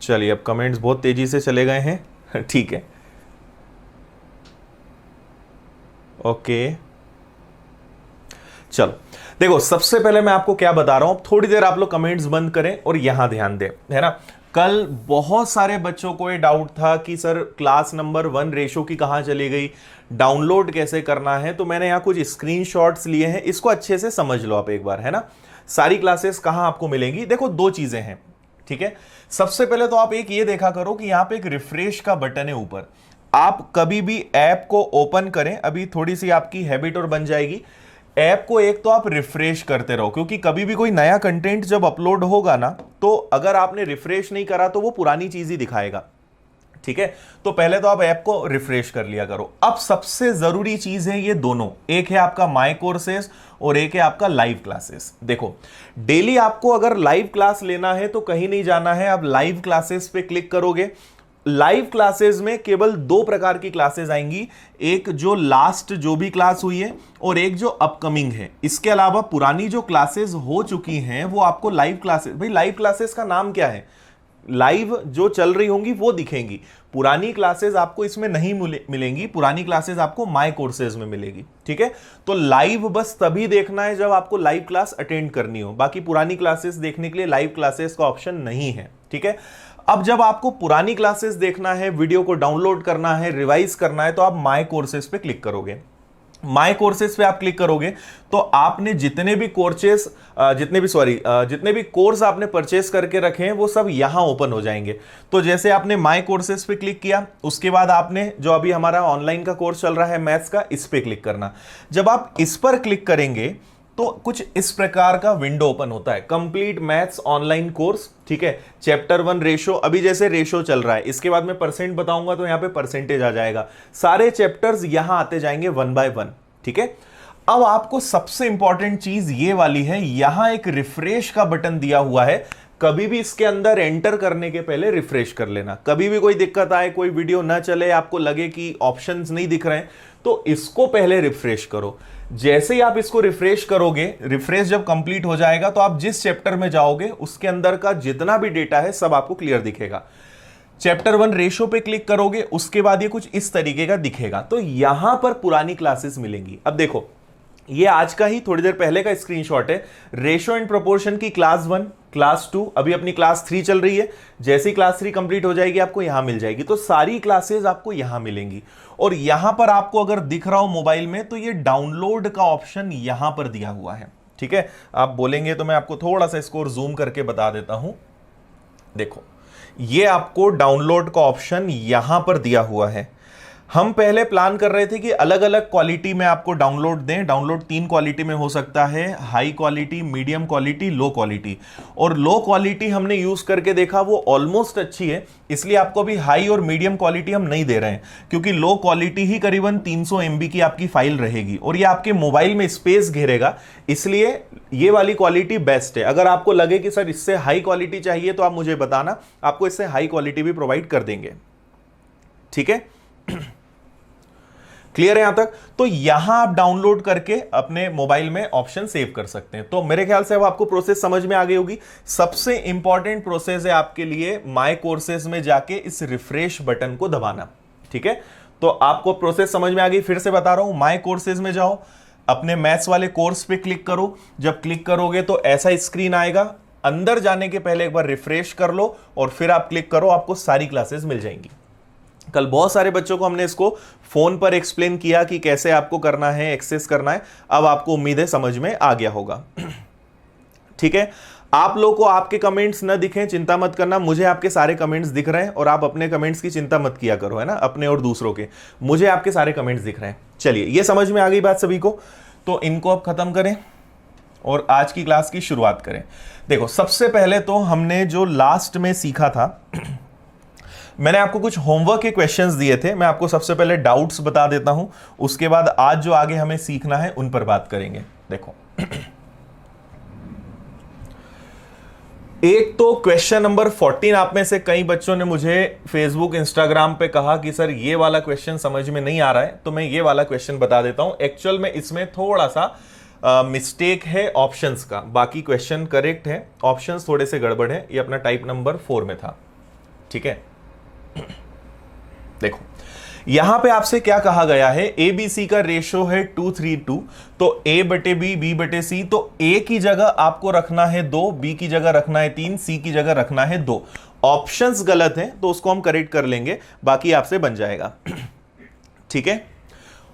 चलिए, अब कमेंट्स बहुत तेजी से चले गए हैं। ठीक है, ओके, चलो देखो, सबसे पहले मैं आपको क्या बता रहा हूं, थोड़ी देर आप लोग कमेंट्स बंद करें और यहां ध्यान दें, है ना। कल बहुत सारे बच्चों को ये डाउट था कि सर क्लास नंबर 1 रेशो की कहां चली गई, डाउनलोड कैसे करना है। तो मैंने यहां कुछ स्क्रीनशॉट्स लिए हैं, इसको अच्छे से समझ लो आप एक बार, है ना। सारी क्लासेस कहां आपको मिलेंगी, देखो दो चीजें हैं, ठीक है। सबसे पहले तो आप एक ये देखा करो कि यहां पे एक रिफ्रेश का बटन है ऊपर। आप कभी भी ऐप को ओपन करें, अभी थोड़ी सी आपकी हैबिट और बन जाएगी, ऐप को एक तो आप रिफ्रेश करते रहो, क्योंकि कभी भी कोई नया कंटेंट जब अपलोड होगा ना, तो अगर आपने रिफ्रेश नहीं करा तो वो पुरानी चीज ही दिखाएगा, ठीक है। तो पहले तो आप ऐप को रिफ्रेश कर लिया करो। अब सबसे जरूरी चीज है ये दोनों, एक है आपका माय कोर्सेस और एक है आपका लाइव क्लासेस। देखो, डेली आपको अगर लाइव क्लास लेना है तो कहीं नहीं जाना है, आप लाइव क्लासेस पे क्लिक करोगे। लाइव क्लासेस में केवल दो प्रकार की क्लासेस आएंगी, एक जो लास्ट जो भी क्लास हुई है और एक जो अपकमिंग है। इसके अलावा पुरानी जो क्लासेस हो चुकी हैं वो आपको लाइव क्लासेस, भाई लाइव क्लासेस का नाम क्या है, लाइव जो चल रही होंगी वो दिखेंगी। पुरानी क्लासेस आपको इसमें नहीं मिलेंगी, पुरानी क्लासेस आपको माय कोर्सेज में मिलेगी, ठीक है। तो लाइव बस तभी देखना है जब आपको लाइव क्लास अटेंड करनी हो, बाकी पुरानी क्लासेस देखने के लिए लाइव क्लासेस का ऑप्शन नहीं है, ठीक है। अब जब आपको पुरानी क्लासेस देखना है, वीडियो को डाउनलोड करना है, रिवाइज करना है, तो आप माय कोर्सेज पे क्लिक करोगे। माय कोर्सेज पे आप क्लिक करोगे तो आपने जितने भी कोर्स आपने परचेस करके रखे हैं वो सब यहां ओपन हो जाएंगे। तो जैसे आपने माय कोर्सेज पे क्लिक किया, उसके बाद आपने जो अभी हमारा ऑनलाइन का कोर्स चल रहा है मैथ्स का, इस पे क्लिक करना। जब आप इस पर क्लिक करेंगे तो कुछ इस प्रकार का विंडो ओपन होता है, कंप्लीट मैथ्स ऑनलाइन कोर्स, ठीक है। चैप्टर 1 रेशो, अभी जैसे रेशो चल रहा है, इसके बाद मैं परसेंट बताऊंगा तो यहां पे परसेंटेज आ जाएगा, सारे चैप्टर्स यहां आते जाएंगे 1 बाय 1, ठीक है। अब आपको सबसे इंपॉर्टेंट चीज ये वाली है, यहां एक रिफ्रेश का बटन दिया हुआ है, कभी भी इसके अंदर एंटर करने के पहले रिफ्रेश कर लेना। कभी भी कोई दिक्कत आए, कोई वीडियो ना चले, आपको लगे कि ऑप्शंस नहीं दिख रहे हैं, तो इसको पहले रिफ्रेश करो। जैसे ही आप इसको रिफ्रेश करोगे, रिफ्रेश जब कंप्लीट हो जाएगा तो आप जिस चैप्टर में जाओगे उसके अंदर का जितना भी डेटा है सब आपको क्लियर दिखेगा। चैप्टर 1 रेशो पे क्लिक करोगे, उसके बाद ये कुछ इस तरीके का दिखेगा, तो यहां पर पुरानी क्लासेस मिलेंगी। अब देखो, ये आज का ही थोड़ी देर पहले का स्क्रीनशॉट है, रेशो एंड प्रोपोर्शन की क्लास 1, क्लास 2, अभी अपनी क्लास 3 चल रही है। जैसे ही क्लास 3 कंप्लीट हो जाएगी आपको यहां मिल जाएगी, तो सारी क्लासेस आपको यहां मिलेंगी। और यहां पर आपको अगर दिख रहा हो मोबाइल में, तो ये डाउनलोड का ऑप्शन यहां पर दिया हुआ है, ठीक है। आप बोलेंगे तो मैं आपको थोड़ा सा इसको जूम करके बता देता हूं। देखो, ये आपको डाउनलोड का ऑप्शन यहां पर दिया हुआ है। हम पहले प्लान कर रहे थे कि अलग अलग क्वालिटी में आपको डाउनलोड दें। डाउनलोड 3 क्वालिटी में हो सकता है, high quality, medium quality, low quality. और लो क्वालिटी हमने यूज करके देखा, वो ऑलमोस्ट अच्छी है, इसलिए आपको भी हाई और मीडियम क्वालिटी हम नहीं दे रहे हैं, क्योंकि लो क्वालिटी ही करीबन 300 MB की आपकी फाइल रहेगी और ये आपके मोबाइल में स्पेस घेरेगा, इसलिए ये वाली क्वालिटी बेस्ट है। अगर आपको लगे कि सर इससे हाई क्वालिटी चाहिए तो आप मुझे बताना, आपको इससे हाई क्वालिटी भी प्रोवाइड कर देंगे, ठीक है। क्लियर है यहां तक? तो यहां आप डाउनलोड करके अपने मोबाइल में ऑप्शन सेव कर सकते हैं। तो मेरे ख्याल से अब आपको प्रोसेस समझ में आ गई होगी। सबसे इंपॉर्टेंट प्रोसेस है आपके लिए माय कोर्सेज में जाके इस रिफ्रेश बटन को दबाना, ठीक है। तो आपको प्रोसेस समझ में आ गई, फिर से बता रहा हूं, माय कोर्सेज में जाओ, अपने मैथ्स वाले कोर्स पे क्लिक करो। जब क्लिक करोगे तो ऐसा स्क्रीन आएगा, अंदर जाने के पहले एक बार रिफ्रेश कर लो और फिर आप क्लिक करो, आपको सारी क्लासेस मिल जाएंगी। कल बहुत सारे बच्चों को हमने इसको फोन पर एक्सप्लेन किया कि कैसे आपको करना है, एक्सेस करना है। अब आपको उम्मीद है समझ में आ गया होगा, ठीक है। आप लोगों को आपके कमेंट्स न दिखें, चिंता मत करना, मुझे आपके सारे कमेंट्स दिख रहे हैं और आप अपने कमेंट्स की चिंता मत किया करो, है ना, अपने और दूसरों के। मुझे आपके सारे कमेंट्स दिख रहे हैं। चलिए, ये समझ में आ गई बात सभी को, तो इनको अब खत्म करें और आज की क्लास की शुरुआत करें। देखो, सबसे पहले तो हमने जो लास्ट में सीखा था, मैंने आपको कुछ होमवर्क के क्वेश्चंस दिए थे। मैं आपको सबसे पहले डाउट्स बता देता हूं, उसके बाद आज जो आगे हमें सीखना है उन पर बात करेंगे। देखो, एक तो क्वेश्चन नंबर 14, आप में से कई बच्चों ने मुझे फेसबुक, इंस्टाग्राम पे कहा कि सर ये वाला क्वेश्चन समझ में नहीं आ रहा है, तो मैं ये वाला क्वेश्चन बता देता हूं। एक्चुअल में इसमें थोड़ा सा मिस्टेक है ऑप्शंस का, बाकी क्वेश्चन करेक्ट है, ऑप्शंस थोड़े से गड़बड़ है। ये अपना टाइप नंबर 4 में था। ठीक है, देखो यहां पे आपसे क्या कहा गया है, ए बी सी का रेशो है 2:3:2, तो ए बटे बी, बी बटे सी, तो ए की जगह आपको रखना है 2, बी की जगह रखना है 3, सी की जगह रखना है 2। ऑप्शंस गलत हैं तो उसको हम करेक्ट कर लेंगे, बाकी आपसे बन जाएगा। ठीक है,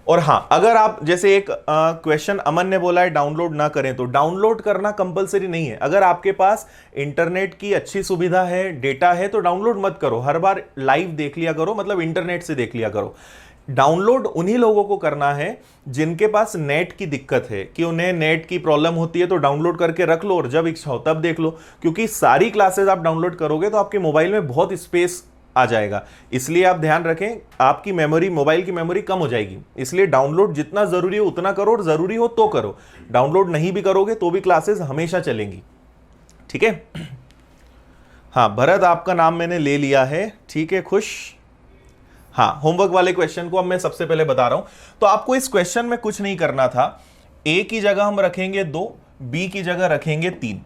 और हां, अगर आप जैसे एक क्वेश्चन अमन ने बोला है डाउनलोड ना करें, तो डाउनलोड करना कंपलसरी नहीं है। अगर आपके पास इंटरनेट की अच्छी सुविधा है, डेटा है, तो डाउनलोड मत करो, हर बार लाइव देख लिया करो, मतलब इंटरनेट से देख लिया करो। डाउनलोड उन्हीं लोगों को करना है जिनके पास नेट की दिक्कत है, कि उन्हें नेट की प्रॉब्लम होती है, तो डाउनलोड करके रख लो और जब इच्छा हो तब देख लो, क्योंकि सारी क्लासेस आप डाउनलोड करोगे तो आपके मोबाइल में बहुत स्पेस आ जाएगा। इसलिए आप ध्यान रखें, आपकी मेमोरी, मोबाइल की मेमोरी कम हो जाएगी, इसलिए डाउनलोड जितना जरूरी हो उतना करो, और जरूरी हो तो करो। डाउनलोड नहीं भी करोगे तो भी क्लासेस हमेशा चलेंगी। ठीक है, हाँ भरत आपका नाम मैंने ले लिया है, ठीक है, खुश। हाँ, होमवर्क वाले क्वेश्चन को अब मैं सबसे पहले बता रहा हूं, तो आपको इस क्वेश्चन में कुछ नहीं करना था। ए की जगह हम रखेंगे 2, बी की जगह रखेंगे 3,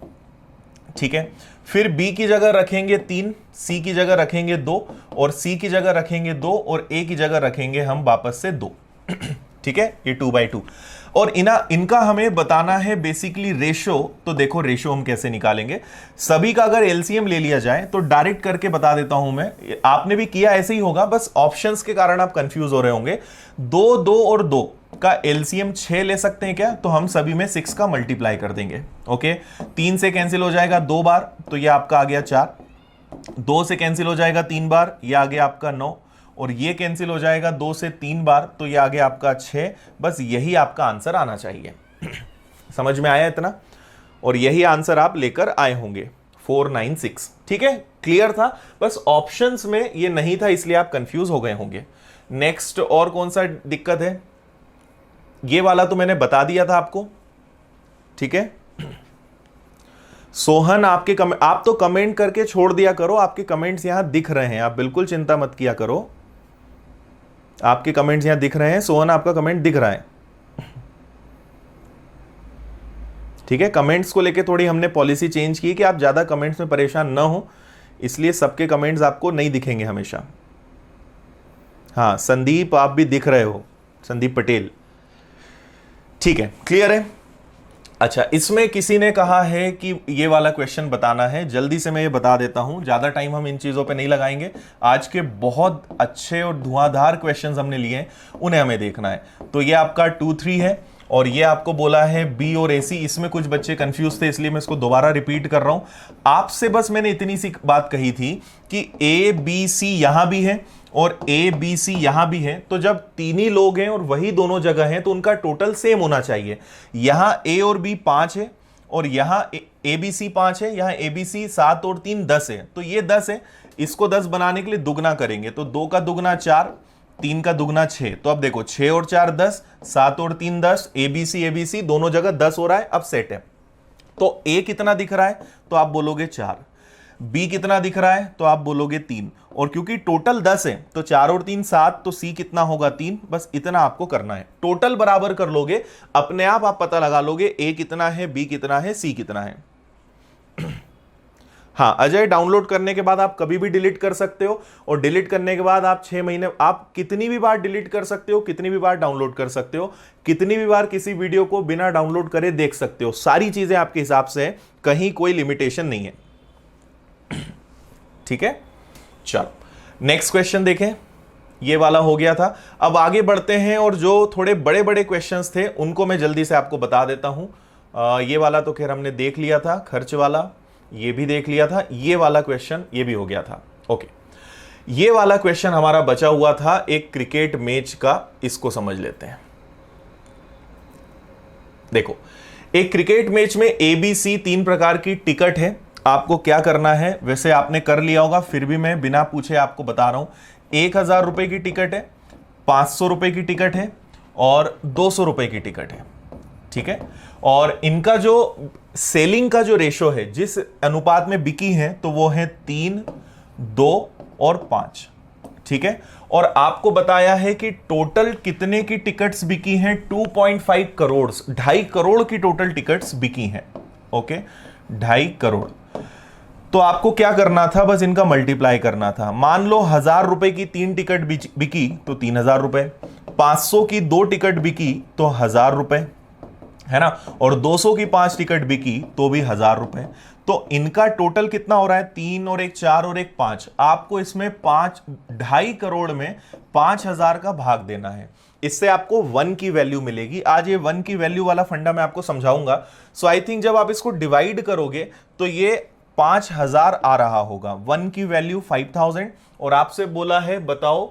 ठीक है, फिर बी की जगह रखेंगे 3, सी की जगह रखेंगे 2, और सी की जगह रखेंगे 2, और ए की जगह रखेंगे हम वापस से 2। ठीक है, ये 2/2, और इनका हमें बताना है बेसिकली रेशो। तो देखो रेशो हम कैसे निकालेंगे, सभी का अगर एलसीएम ले लिया जाए तो डायरेक्ट करके बता देता हूं मैं, आपने भी किया ऐसे ही होगा, बस ऑप्शंस के कारण आप कंफ्यूज हो रहे होंगे। 2, 2 और 2 का एलसीएम 6 ले सकते हैं क्या, तो हम सभी में 6 का मल्टीप्लाई कर देंगे। ओके, 3 से कैंसिल हो जाएगा 2 बार, तो ये आपका आ गया 4, 2 से कैंसिल हो जाएगा 3 बार, ये आ गया आपका 9, और ये कैंसिल हो जाएगा 2 से 3 बार, तो ये आ गया आपका 6। बस यही आपका आंसर आना चाहिए। समझ में आया इतना, और यही आंसर आप लेकर आए होंगे 496। ठीक है, क्लियर था, बस ऑप्शंस में ये नहीं था इसलिए आप कंफ्यूज हो गए होंगे। नेक्स्ट और कौन सा दिक्कत है, ये वाला तो मैंने बता दिया था आपको। ठीक है, सोहन आप तो कमेंट करके छोड़ दिया करो, आपके कमेंट्स यहां दिख रहे हैं, आप बिल्कुल चिंता मत किया करो, आपके कमेंट्स यहां दिख रहे हैं। सोहन आपका कमेंट दिख रहा है। ठीक है, कमेंट्स को लेके थोड़ी हमने पॉलिसी चेंज की कि आप ज्यादा कमेंट्स में परेशान ना हो, इसलिए सबके कमेंट्स आपको नहीं दिखेंगे हमेशा। हाँ, संदीप आप भी दिख रहे हो, संदीप पटेल। ठीक है, क्लियर है। अच्छा, इसमें किसी ने कहा है कि ये वाला क्वेश्चन बताना है, जल्दी से मैं ये बता देता हूं, ज्यादा टाइम हम इन चीजों पे नहीं लगाएंगे। आज के बहुत अच्छे और धुआंधार क्वेश्चंस हमने लिए हैं, उन्हें हमें देखना है। तो ये आपका 2-3 है, और ये आपको बोला है बी और ए सी। इसमें कुछ बच्चे कंफ्यूज थे, इसलिए मैं इसको दोबारा रिपीट कर रहा हूं। आपसे बस मैंने इतनी सी बात कही थी कि ए बी सी यहां भी है और ए बी सी यहां भी है, तो जब तीन ही लोग हैं और वही दोनों जगह हैं तो उनका टोटल सेम होना चाहिए। यहां ए और बी 5 है, और यहां ए बी सी 5 है, यहां ए बी सी 7 और 3 10 है, तो ये 10 है। इसको 10 बनाने के लिए दुगना करेंगे, तो 2 का दुगना 4, 3 का दुगना 6। तो अब देखो 6 और 4 10, 7 और 3 10, ए बी सी दोनों जगह 10 हो रहा है। अब सेट है, तो ए कितना दिख रहा है, तो आप बोलोगे 4, बी कितना दिख रहा है, तो आप बोलोगे 3, और क्योंकि टोटल 10 है तो 4 और 3 7, तो सी कितना होगा 3। बस इतना आपको करना है, टोटल बराबर कर लोगे, अपने आप पता लगा लोगे ए कितना है, बी कितना है, सी कितना है। हाँ अजय, डाउनलोड करने के बाद आप कभी भी डिलीट कर सकते हो, और डिलीट करने के बाद आप 6 महीने, आप कितनी भी बार डिलीट कर सकते हो, कितनी भी बार डाउनलोड कर सकते हो, कितनी भी बार किसी वीडियो को बिना डाउनलोड करे देख सकते हो। सारी चीजें आपके हिसाब से है, कहीं कोई लिमिटेशन नहीं है। ठीक है, चलो नेक्स्ट क्वेश्चन देखें, ये वाला हो गया था। अब आगे बढ़ते हैं, और जो थोड़े बड़े बड़े क्वेश्चंस थे उनको मैं जल्दी से आपको बता देता हूं। ये वाला तो खैर हमने देख लिया था, खर्च वाला ये भी देख लिया था, ये वाला क्वेश्चन ये भी हो गया था। ओके, ये वाला क्वेश्चन हमारा बचा हुआ था एक क्रिकेट मैच का, इसको समझ लेते हैं। देखो, एक क्रिकेट मैच में ए बी सी 3 प्रकार की टिकट है। आपको क्या करना है, वैसे आपने कर लिया होगा, फिर भी मैं बिना पूछे आपको बता रहा हूं। 1000 रुपए की टिकट है, 500 रुपए की टिकट है, और 200 रुपए की टिकट है। ठीक है, और इनका जो सेलिंग का जो रेशो है, जिस अनुपात में बिकी है, तो वो है 3, 2 और 5। ठीक है, और आपको बताया है कि टोटल कितने की टिकट्स बिकी हैं, 2.5 करोड़, 2.5 करोड़ की टोटल टिकट्स बिकी हैं। ओके, 2.5 करोड़। तो आपको क्या करना था, बस इनका मल्टीप्लाई करना था। मान लो 1000 रुपए की 3 टिकट बिकी तो 3000 रुपए, 500 की 2 टिकट बिकी तो 1000 रुपए, है ना, और 200 की 5 टिकट बिकी तो भी 1000 रुपए। तो इनका टोटल कितना हो रहा है, 3 और 1 4 और 1 5। आपको इसमें 2.5 करोड़ में 5000 का भाग देना है। इससे आपको 1 की वैल्यू मिलेगी। आज ये 1 की वैल्यू वाला फंडा मैं आपको समझाऊंगा। सो आई थिंक जब आप इसको डिवाइड करोगे तो ये 5000 आ रहा होगा। 1 की वैल्यू 5000 और आपसे बोला है बताओ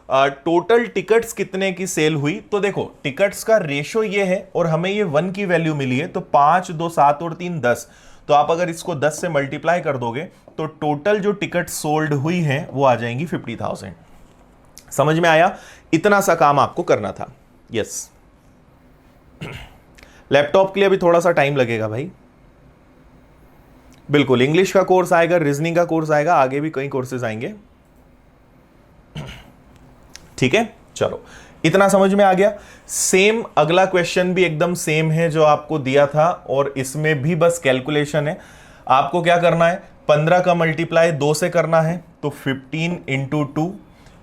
टोटल टिकट्स कितने की सेल हुई। तो देखो टिकट्स का रेशो ये है और हमें ये 1 की वैल्यू मिली है, तो 5 2 7 और 3 10। तो आप अगर इसको 10 से मल्टीप्लाई कर दोगे तो टोटल जो टिकट सोल्ड हुई हैं वो आ जाएंगी 50,000। समझ में आया? इतना सा काम आपको करना था। यस, लैपटॉप के लिए अभी थोड़ा सा टाइम लगेगा भाई। बिल्कुल, इंग्लिश का कोर्स आएगा, रीजनिंग का कोर्स आएगा, आगे भी कई कोर्सेज आएंगे। ठीक है, चलो इतना समझ में आ गया। सेम अगला क्वेश्चन भी एकदम सेम है जो आपको दिया था, और इसमें भी बस कैलकुलेशन है। आपको क्या करना है, 15 का मल्टीप्लाई 2 से करना है, तो 15 इंटू 2,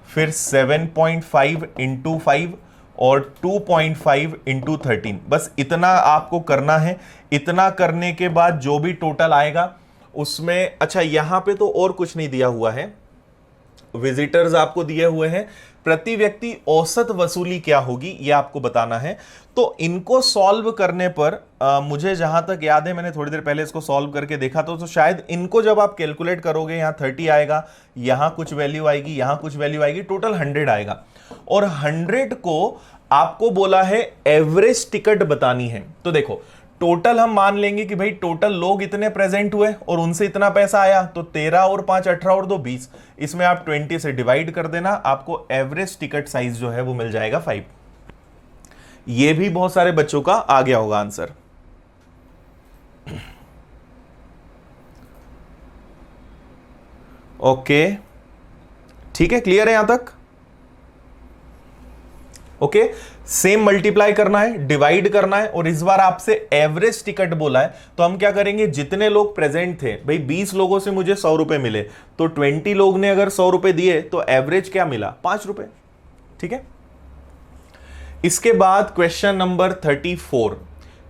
फिर 7.5 इंटू 5 और 2.5 इंटू 13। बस इतना आपको करना है। इतना करने के बाद जो भी टोटल आएगा उसमें, अच्छा यहां पे तो और कुछ नहीं दिया हुआ है, विजिटर्स आपको दिए हुए हैं। प्रति व्यक्ति औसत वसूली क्या होगी ये आपको बताना है। तो इनको सॉल्व करने पर मुझे जहां तक याद है, मैंने थोड़ी देर पहले इसको सॉल्व करके देखा तो शायद इनको जब आप कैलकुलेट करोगे, यहां 30 आएगा, यहां कुछ वैल्यू आएगी, यहां कुछ वैल्यू आएगी, टोटल 100 आएगा। और 100 को आपको बोला है एवरेज टिकट बतानी है। तो देखो टोटल हम मान लेंगे कि भाई टोटल लोग इतने प्रेजेंट हुए और उनसे इतना पैसा आया, तो 13 और 5 18 और 2 20। इसमें आप 20 से डिवाइड कर देना, आपको एवरेज टिकट साइज जो है वो मिल जाएगा 5। ये भी बहुत सारे बच्चों का आ गया होगा आंसर। ओके, ठीक है, क्लियर है यहां तक? ओके, सेम मल्टीप्लाई करना है, डिवाइड करना है, और इस बार आपसे एवरेज टिकट बोला है। तो हम क्या करेंगे, जितने लोग प्रेजेंट थे, भाई 20 लोगों से मुझे 100 रुपए मिले, तो 20 लोग ने अगर 100 रुपए दिए तो एवरेज क्या मिला, 5 रुपए। ठीक है, इसके बाद क्वेश्चन नंबर 34,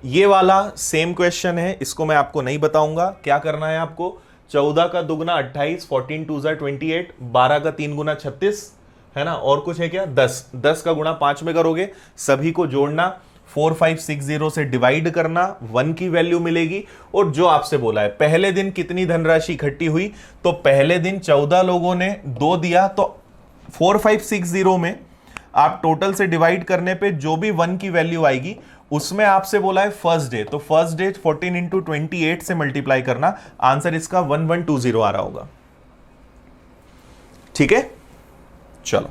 ये वाला सेम क्वेश्चन है, इसको मैं आपको नहीं बताऊंगा। क्या करना है आपको, 14 का दुगना 28, 14 2 28, 12 का 3 गुना 36, है ना, और कुछ है क्या, 10 का गुणा 5 में करोगे, सभी को जोड़ना, 4560 से डिवाइड करना, 1 की वैल्यू मिलेगी। और जो आपसे बोला है पहले दिन कितनी धनराशि इकट्ठी हुई, तो पहले दिन 14 लोगों ने 2 दिया, तो 4560 में आप टोटल से डिवाइड करने पे जो भी 1 की वैल्यू आएगी उसमें आपसे बोला है फर्स्ट डे, तो फर्स्ट डे 14 इंटू 28 से मल्टीप्लाई करना, आंसर इसका 1120 आ रहा होगा। ठीक है, चलो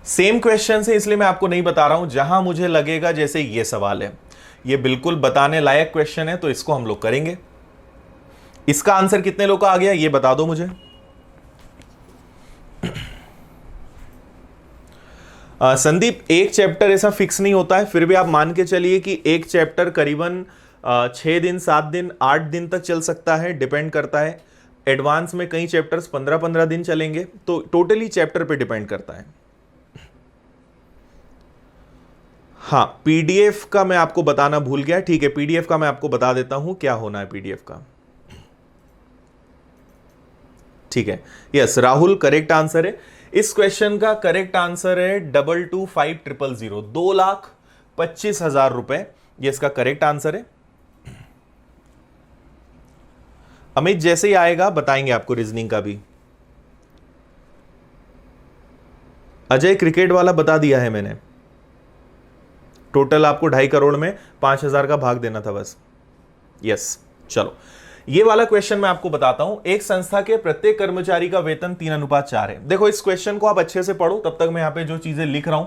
सेम क्वेश्चन है, इसलिए मैं आपको नहीं बता रहा हूं। जहां मुझे लगेगा जैसे ये सवाल है, ये बिल्कुल बताने लायक क्वेश्चन है, तो इसको हम लोग करेंगे। इसका आंसर कितने लोग का आ गया ये बता दो मुझे। संदीप, एक चैप्टर ऐसा फिक्स नहीं होता है, फिर भी आप मान के चलिए कि एक चैप्टर करीबन 6 दिन 7 दिन 8 दिन तक चल सकता है, डिपेंड करता है। एडवांस में कई चैप्टर्स 15-15 दिन चलेंगे, तो टोटली चैप्टर पे डिपेंड करता है। हाँ, पीडीएफ का मैं आपको बताना भूल गया। ठीक है, पीडीएफ का मैं आपको बता देता हूं क्या होना है पीडीएफ का। ठीक है, यस, राहुल करेक्ट आंसर है। इस क्वेश्चन का करेक्ट आंसर है 225000, 2,25,000 रुपए, ये इसका करेक्ट आंसर है। अमित जैसे ही आएगा बताएंगे आपको रीजनिंग का भी। अजय क्रिकेट वाला बता दिया है मैंने, टोटल आपको 2.5 करोड़ में 5,000 का भाग देना था बस। यस, चलो ये वाला क्वेश्चन मैं आपको बताता हूं। एक संस्था के प्रत्येक कर्मचारी का वेतन 3:4 है। देखो इस क्वेश्चन को आप अच्छे से पढ़ो, तब तक मैं यहां पे जो चीजें लिख रहा हूं।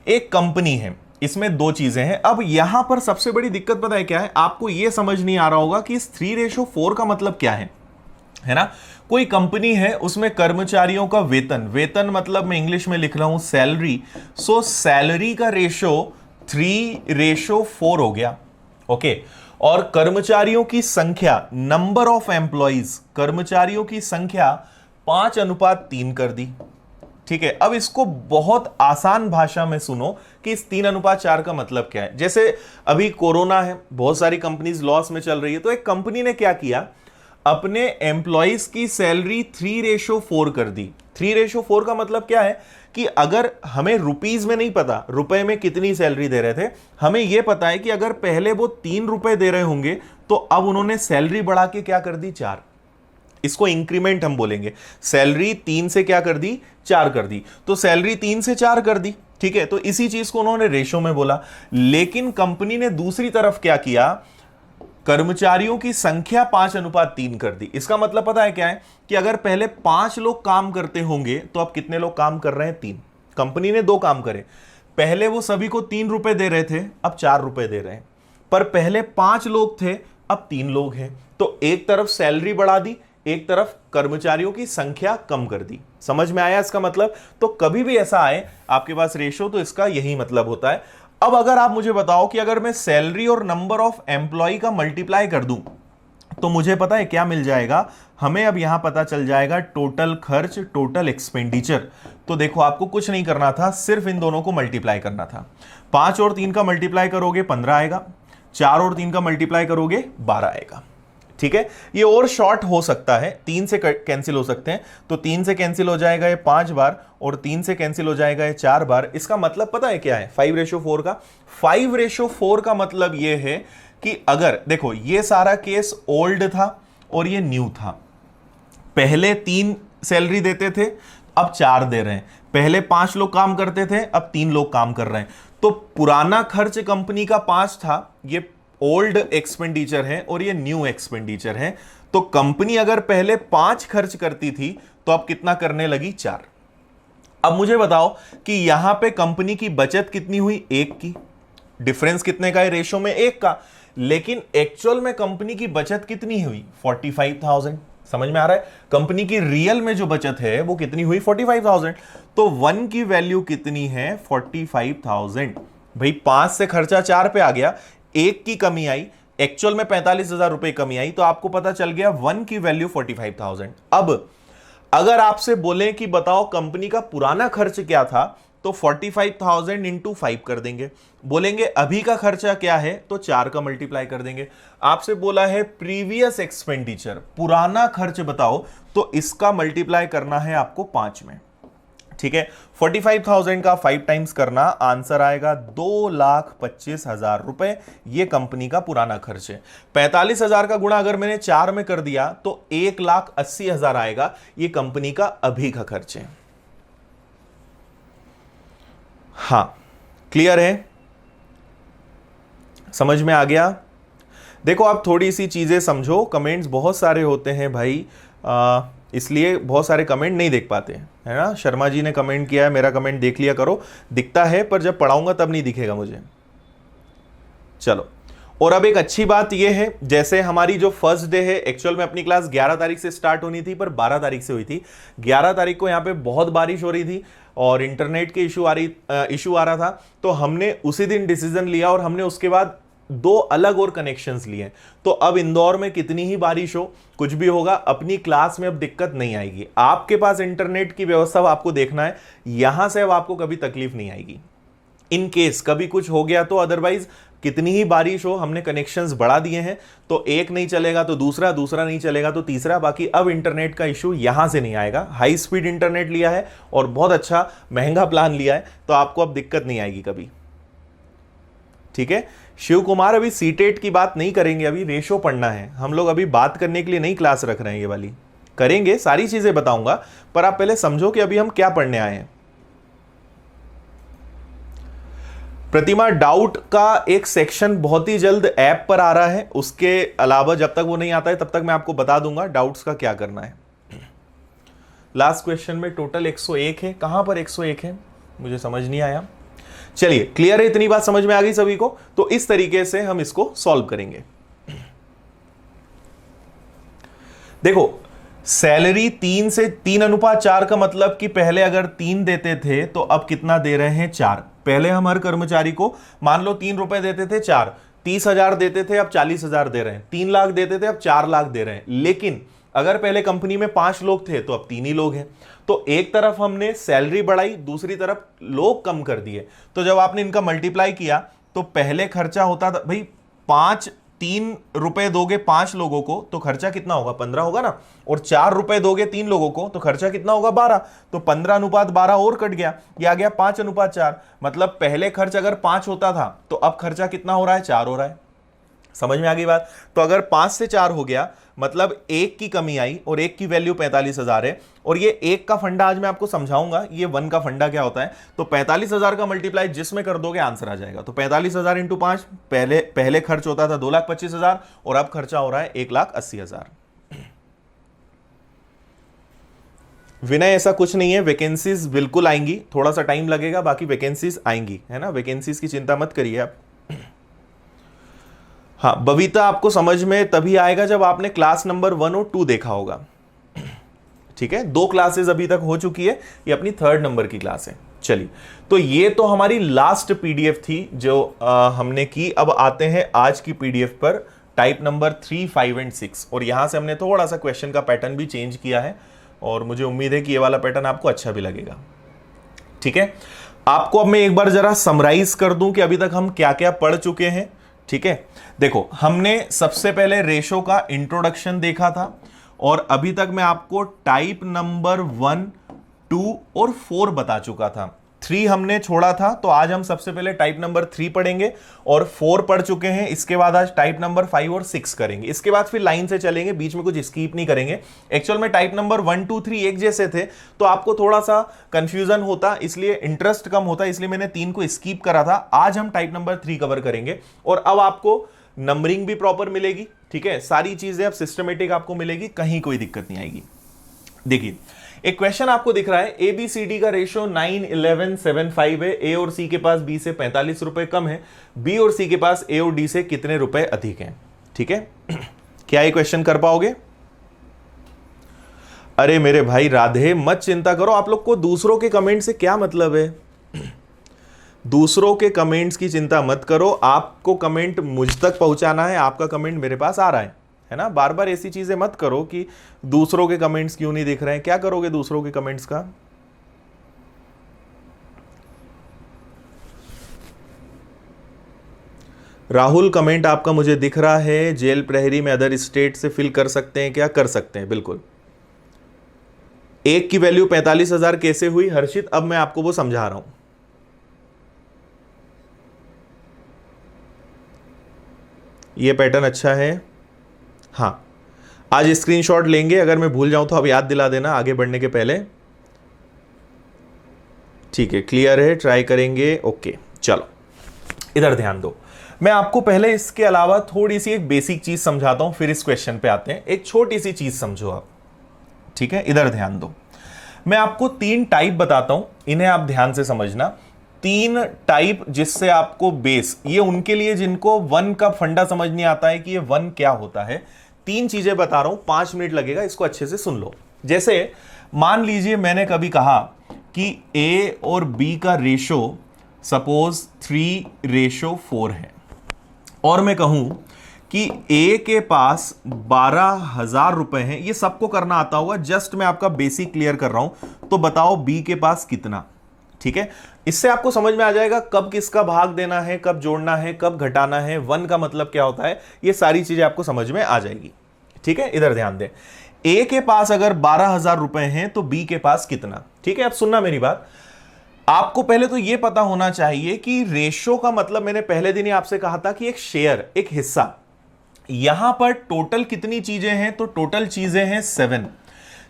एक कंपनी है, इसमें 2 चीजें हैं। अब यहां पर सबसे बड़ी दिक्कत पता है क्या है, आपको यह समझ नहीं आ रहा होगा कि इस 3:4 का मतलब क्या है ना। कोई कंपनी है, उसमें कर्मचारियों का वेतन मतलब मैं इंग्लिश में लिख रहा हूं सैलरी। सो सैलरी का रेशो 3:4 हो गया। ओके, और कर्मचारियों की संख्या, नंबर ऑफ एम्प्लॉइज, कर्मचारियों की संख्या 5:3 कर दी। ठीक है, अब इसको बहुत आसान भाषा में सुनो कि इस 3:4 का मतलब क्या है। जैसे अभी कोरोना है, बहुत सारी कंपनीज लॉस में चल रही है, तो एक कंपनी ने क्या किया, अपने एम्प्लॉइज की सैलरी 3:4 कर दी। 3:4 का मतलब क्या है कि अगर हमें रुपीज में नहीं पता रुपए में कितनी सैलरी दे रहे थे, हमें यह पता है कि अगर पहले वो 3 रुपए दे रहे होंगे तो अब उन्होंने सैलरी बढ़ा के क्या कर दी, 4। इसको इंक्रीमेंट हम बोलेंगे। सैलरी 3 से क्या कर दी, 4 कर दी, तो सैलरी 3 से 4 कर दी। ठीक है, तो इसी चीज को उन्होंने रेशो में बोला। लेकिन कंपनी ने दूसरी तरफ क्या किया, कर्मचारियों की संख्या 5:3 कर दी। इसका मतलब पता है क्या है कि अगर पहले 5 लोग काम करते होंगे तो अब कितने लोग काम कर रहे हैं, 3। कंपनी ने 2 काम करे, पहले वो सभी को 3 रुपए दे रहे थे, अब 4 रुपए दे रहे हैं। पर पहले 5 लोग थे, अब 3 लोग हैं। तो एक तरफ सैलरी बढ़ा दी, एक तरफ कर्मचारियों की संख्या कम कर दी। समझ में आया इसका मतलब? तो कभी भी ऐसा आए आपके पास रेशो, तो इसका यही मतलब होता है। अब अगर आप मुझे बताओ कि अगर मैं सैलरी और नंबर ऑफ एम्प्लॉय का मल्टीप्लाई कर दूं तो मुझे पता है क्या मिल जाएगा, हमें अब यहां पता चल जाएगा टोटल खर्च, टोटल एक्सपेंडिचर। तो देखो, आपको कुछ नहीं करना था, सिर्फ इन दोनों को मल्टीप्लाई करना था। 5 और 3 का मल्टीप्लाई करोगे 15 आएगा, 4 और 3 का मल्टीप्लाई करोगे 12 आएगा। ठीक है, ये और शॉर्ट हो सकता है, 3 से कैंसिल हो सकते हैं, तो 3 से कैंसिल हो जाएगा ये 5 बार, और 3 से कैंसिल हो जाएगा ये 4 बार। इसका मतलब पता है क्या है, 5:4 का। 5:4 का मतलब ये है कि अगर देखो, ये सारा केस ओल्ड था और ये न्यू था। पहले 3 सैलरी देते थे, अब 4 दे रहे हैं। पहले 5 लोग काम करते थे, अब 3 लोग काम कर रहे हैं। तो पुराना खर्च कंपनी का 5 था, ये ओल्ड एक्सपेंडिचर है, और ये न्यू एक्सपेंडिचर है। तो कंपनी अगर पहले 5 खर्च करती थी तो अब कितना करने लगी, 4। अब मुझे बताओ कि यहां पे कंपनी की बचत कितनी हुई, 1 की। डिफरेंस कितने का है, रेशो में 1 का। लेकिन एक्चुअल में कंपनी की बचत कितनी हुई, 45,000। समझ में आ रहा है? कंपनी की रियल में जो बचत है वो कितनी हुई, 45,000। तो 1 की वैल्यू कितनी है, 45,000। भाई 5 से खर्चा 4 पे आ गया, 1 की कमी आई, एक्चुअल में 45,000 रुपए कमी आई, तो आपको पता चल गया 1 की वैल्यू 45,000। अब अगर आपसे बोले कि बताओ कंपनी का पुराना खर्च क्या था, तो 45,000 इंटू 5 कर देंगे। बोलेंगे अभी का खर्चा क्या है, तो 4 का मल्टीप्लाई कर देंगे। आपसे बोला है प्रीवियस एक्सपेंडिचर, पुराना खर्च बताओ, तो इसका मल्टीप्लाई करना है आपको 5 में। ठीक है, 45,000 का 5 टाइम्स करना, आंसर आएगा 2,25,000 रुपए। ये कंपनी का पुराना खर्च है। 45,000 का गुणा अगर मैंने 4 में कर दिया तो 1,80,000 आएगा। ये कंपनी का अभी का खर्च है। हां, क्लियर है? समझ में आ गया? देखो, आप थोड़ी सी चीजें समझो, कमेंट्स बहुत सारे होते हैं भाई, इसलिए बहुत सारे कमेंट नहीं देख पाते, है ना। शर्मा जी ने कमेंट किया है, मेरा कमेंट देख लिया करो, दिखता है पर जब पढ़ाऊंगा तब नहीं दिखेगा मुझे। चलो, और अब एक अच्छी बात यह है, जैसे हमारी जो फर्स्ट डे है, एक्चुअल में अपनी क्लास 11 तारीख से स्टार्ट होनी थी पर 12 तारीख से हुई थी। 11 तारीख को यहाँ पे बहुत बारिश हो रही थी और इंटरनेट के इशू आ रहा था, तो हमने उसी दिन डिसीजन लिया और हमने उसके बाद 2 अलग और कनेक्शंस लिए। तो अब इंदौर में कितनी ही बारिश हो, कुछ भी होगा, अपनी क्लास में अब दिक्कत नहीं आएगी। आपके पास इंटरनेट की व्यवस्था आपको देखना है, यहां से अब आपको कभी तकलीफ नहीं आएगी। इन केस कभी कुछ हो गया तो, अदरवाइज कितनी ही बारिश हो, हमने कनेक्शंस बढ़ा दिए हैं, तो एक नहीं चलेगा तो दूसरा, दूसरा नहीं चलेगा तो तीसरा। बाकी अब इंटरनेट का इशू यहां से नहीं आएगा। हाई स्पीड इंटरनेट लिया है और बहुत अच्छा महंगा प्लान लिया है, तो आपको अब दिक्कत नहीं आएगी कभी। ठीक है, शिव कुमार, अभी सीटेट की बात नहीं करेंगे, अभी रेशो पढ़ना है हम लोग, अभी बात करने के लिए नहीं क्लास रख रहे हैं, ये वाली करेंगे, सारी चीजें बताऊंगा, पर आप पहले समझो कि अभी हम क्या पढ़ने आए हैं। प्रतिमा, डाउट का एक सेक्शन बहुत ही जल्द ऐप पर आ रहा है, उसके अलावा जब तक वो नहीं आता है तब तक मैं आपको बता दूंगा डाउट्स का क्या करना है। लास्ट क्वेश्चन में टोटल 101 है, कहां पर 101 है मुझे समझ नहीं आया। चलिए, क्लियर है, इतनी बात समझ में आ गई सभी को। तो इस तरीके से हम इसको सॉल्व करेंगे। देखो, सैलरी 3:4 का मतलब कि पहले अगर 3 देते थे तो अब कितना दे रहे हैं, 4। पहले हम हर कर्मचारी को मान लो 3 रुपए देते थे, 4 30,000 देते थे अब 40,000 दे रहे हैं, 3 लाख देते थे अब 4 लाख दे रहे हैं। लेकिन अगर पहले कंपनी में 5 लोग थे तो अब 3 ही लोग हैं। तो एक तरफ हमने सैलरी बढ़ाई, दूसरी तरफ लोग कम कर दिए। तो जब आपने इनका मल्टीप्लाई किया तो पहले खर्चा होता था भाई 3 रुपए दोगे 5 लोगों को तो खर्चा कितना होगा, 15 होगा ना, और 4 रुपए दोगे 3 लोगों को तो खर्चा कितना होगा, 12। तो 15:12 और कट गया, ये आ गया 5:4। मतलब पहले खर्च अगर 5 होता था तो अब खर्चा कितना हो रहा है, 4 हो रहा है। समझ में आ गई बात। तो अगर 5 से 4 हो गया मतलब 1 की कमी आई और 1 की वैल्यू 45,000 है। और ये 1 का फंडा आज मैं आपको समझाऊंगा, ये 1 का फंडा क्या होता है। तो 45,000 का मल्टीप्लाई जिसमें कर दोगे आंसर आ जाएगा। तो 45,000 इंटू 5, पहले खर्च होता था 2,25,000 और अब खर्चा हो रहा है 1,80,000। विनय ऐसा कुछ नहीं है, वैकेंसीज बिल्कुल आएंगी, थोड़ा सा टाइम लगेगा, बाकी वैकेंसीज आएंगी, है ना। वैकेंसीज की चिंता मत करिए आप। हाँ बबीता, आपको समझ में तभी आएगा जब आपने क्लास नंबर 1 और 2 देखा होगा। ठीक है, 2 क्लासेस अभी तक हो चुकी है, ये अपनी 3rd नंबर की क्लास है। चलिए, तो ये तो हमारी लास्ट पीडीएफ थी जो हमने की। अब आते हैं आज की पीडीएफ पर, टाइप नंबर 3, 5 एंड 6। और यहां से हमने थोड़ा सा क्वेश्चन का पैटर्न भी चेंज किया है और मुझे उम्मीद है कि ये वाला पैटर्न आपको अच्छा भी लगेगा। ठीक है, आपको अब मैं एक बार जरा समराइज कर दूं कि अभी तक हम क्या क्या पढ़ चुके हैं। ठीक है, देखो हमने सबसे पहले रेशो का इंट्रोडक्शन देखा था और अभी तक मैं आपको टाइप नंबर 1, 2 और 4 बता चुका था। 3 हमने छोड़ा था, तो आज हम सबसे पहले टाइप नंबर 3 पढ़ेंगे और 4 पढ़ चुके हैं। इसके बाद आज टाइप नंबर 5 और 6 करेंगे। इसके बाद फिर लाइन से चलेंगे, बीच में कुछ स्कीप नहीं करेंगे। एक्चुअल में टाइप नंबर 1, 2, 3 एक जैसे थे तो आपको थोड़ा सा कंफ्यूजन होता, इसलिए इंटरेस्ट कम होता, इसलिए मैंने 3 को स्कीप करा था। आज हम टाइप नंबर 3 कवर करेंगे और अब आपको नंबरिंग भी प्रॉपर मिलेगी। ठीक है, सारी चीजें अब सिस्टमेटिक आपको मिलेगी, कहीं कोई दिक्कत नहीं आएगी। देखिए, एक क्वेश्चन आपको दिख रहा है, ABCD का रेशो 9, 11, 7, 5 है। A और C के पास B से 45 रुपए कम है। B और C के पास A और D से कितने रुपए अधिक हैं। ठीक है, क्या ये क्वेश्चन कर पाओगे? अरे मेरे भाई राधे, मत चिंता करो, आप लोग को दूसरों के कमेंट से क्या मतलब है। दूसरों के कमेंट्स की चिंता मत करो, आपको कमेंट मुझ तक पहुंचाना है, आपका कमेंट मेरे पास आ रहा है ना। बार बार ऐसी चीजें मत करो कि दूसरों के कमेंट्स क्यों नहीं दिख रहे हैं। क्या करोगे दूसरों के कमेंट्स का? राहुल, कमेंट आपका मुझे दिख रहा है, जेल प्रहरी में अदर स्टेट से फिल कर सकते हैं क्या? कर सकते हैं बिल्कुल। 1 की वैल्यू 45,000 कैसे हुई हर्षित? अब मैं आपको वो समझा रहा हूं। ये पैटर्न अच्छा है। हाँ, आज स्क्रीनशॉट लेंगे, अगर मैं भूल जाऊं तो अब याद दिला देना आगे बढ़ने के पहले। ठीक है, क्लियर है, ट्राई करेंगे। ओके, चलो इधर ध्यान दो। मैं आपको पहले इसके अलावा थोड़ी सी एक बेसिक चीज समझाता हूं, फिर इस क्वेश्चन पे आते हैं। एक छोटी सी चीज समझो आप। ठीक है, इधर ध्यान दो। मैं आपको 3 टाइप बताता हूं, इन्हें आप ध्यान से समझना। 3 टाइप जिससे आपको बेस, ये उनके लिए जिनको 1 का फंडा समझ नहीं आता है कि ये 1 क्या होता है। 3 चीजें बता रहा हूं, 5 मिनट लगेगा, इसको अच्छे से सुन लो। जैसे मान लीजिए मैंने कभी कहा कि A और B का रेशो सपोज 3:4 है और मैं कहूं कि A के पास 12,000 रुपए हैं। ये सबको करना आता होगा, जस्ट मैं आपका बेसिक क्लियर कर रहा हूं। तो बताओ B के पास कितना। ठीक है, इससे आपको समझ में आ जाएगा कब किसका भाग देना है, कब जोड़ना है, कब घटाना है, 1 का मतलब क्या होता है, ये सारी चीजें आपको समझ में आ जाएगी। ठीक है, इधर ध्यान दें। A के पास अगर 12,000 रुपए हैं तो B के पास कितना। ठीक है, अब सुनना मेरी बात। आपको पहले तो यह पता होना चाहिए कि रेशो का मतलब, मैंने पहले दिन ही आपसे कहा था कि एक शेयर, एक हिस्सा। यहां पर टोटल कितनी चीजें हैं, तो टोटल चीजें हैं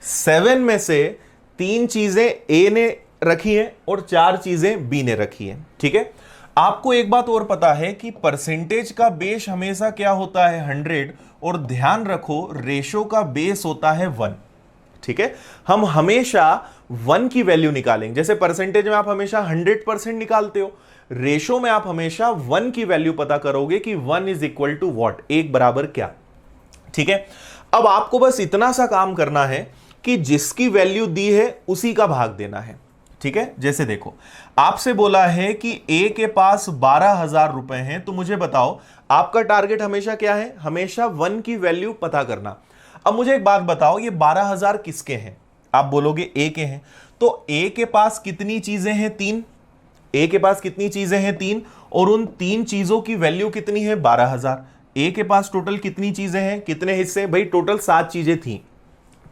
7 में से 3 चीजें A ने रखी है और 4 चीजें B ने रखी है। ठीक है, आपको एक बात और पता है कि परसेंटेज का बेस हमेशा क्या होता है, 100, और ध्यान रखो रेशो का बेस होता है 1। ठीक है, हम हमेशा 1 की वैल्यू निकालेंगे। जैसे परसेंटेज में आप हमेशा 100% निकालते हो, रेशो में आप हमेशा 1 की वैल्यू पता करोगे कि 1 इज इक्वल टू व्हाट, 1 बराबर क्या। ठीक है, अब आपको बस इतना सा काम करना है कि जिसकी वैल्यू दी है उसी का भाग देना है। ठीक है, जैसे देखो आपसे बोला है कि ए के पास 12,000 रुपए हैं, तो मुझे बताओ आपका टारगेट हमेशा क्या है, हमेशा 1 की वैल्यू पता करना। अब मुझे एक बात बताओ, ये 12,000 किसके हैं? आप बोलोगे ए के हैं, तो ए के पास कितनी चीजें हैं? 3। ए के पास कितनी चीजें हैं? 3, और उन 3 चीजों की वैल्यू कितनी है? 12,000। ए के पास टोटल कितनी चीजें हैं, कितने हिस्से? भाई टोटल 7 चीजें थी,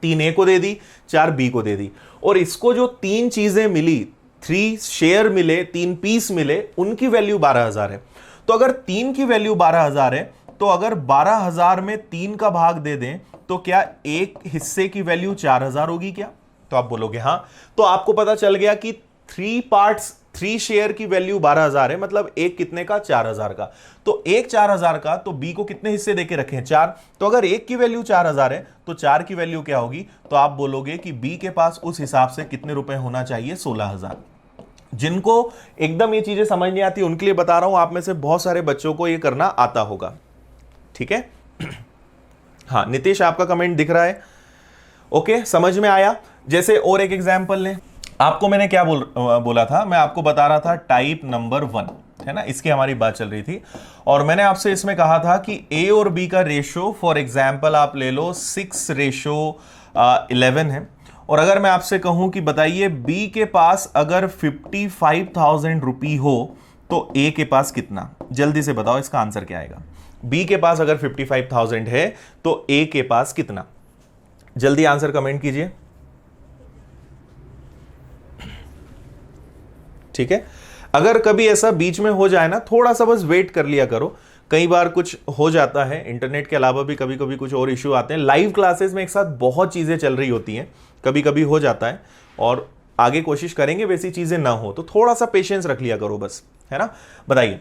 3 ए को दे दी, 4 बी को दे दी, और इसको जो 3 चीजें मिली, 3 शेयर मिले, 3 पीस मिले, उनकी वैल्यू 12,000 है। तो अगर 3 की वैल्यू 12,000 है, तो अगर 12,000 में 3 का भाग दे दें तो क्या एक हिस्से की वैल्यू 4,000 होगी क्या? तो आप बोलोगे हां। तो आपको पता चल गया कि 3 शेयर की वैल्यू 12,000 है, मतलब एक कितने का? 4,000 का। तो एक 4,000 का, तो बी को कितने हिस्से देके रखे हैं? 4। तो अगर एक की वैल्यू 4,000 है तो 4 की वैल्यू क्या होगी? तो आप बोलोगे कि बी के पास उस हिसाब से कितने रुपए होना चाहिए? 16,000। जिनको एकदम ये चीजें समझ नहीं आती उनके लिए बता रहा हूं, आप में से बहुत सारे बच्चों को ये करना आता होगा। ठीक है। हाँ नितेश, आपका कमेंट दिख रहा है, ओके, समझ में आया। जैसे और एक एग्जांपल लें, आपको मैंने क्या बोला था, मैं आपको बता रहा था टाइप नंबर 1, है ना, इसकी हमारी बात चल रही थी, और मैंने आपसे इसमें कहा था कि ए और बी का रेशो, फॉर एग्जांपल आप ले लो 6:11 है, और अगर मैं आपसे कहूं कि बताइए बी के पास अगर 55,000 रुपये हो तो ए के पास कितना? जल्दी से बताओ इसका आंसर क्या आएगा। बी के पास अगर 55,000 है तो ए के पास कितना? जल्दी आंसर कमेंट कीजिए। ठीक है, अगर कभी ऐसा बीच में हो जाए ना, थोड़ा सा बस वेट कर लिया करो, कई बार कुछ हो जाता है, इंटरनेट के अलावा भी कभी कभी कुछ और इश्यू आते हैं, लाइव क्लासेस में एक साथ बहुत चीजें चल रही होती हैं, कभी कभी हो जाता है, और आगे कोशिश करेंगे वैसी चीजें ना हो, तो थोड़ा सा पेशेंस रख लिया करो बस, है ना। बताइए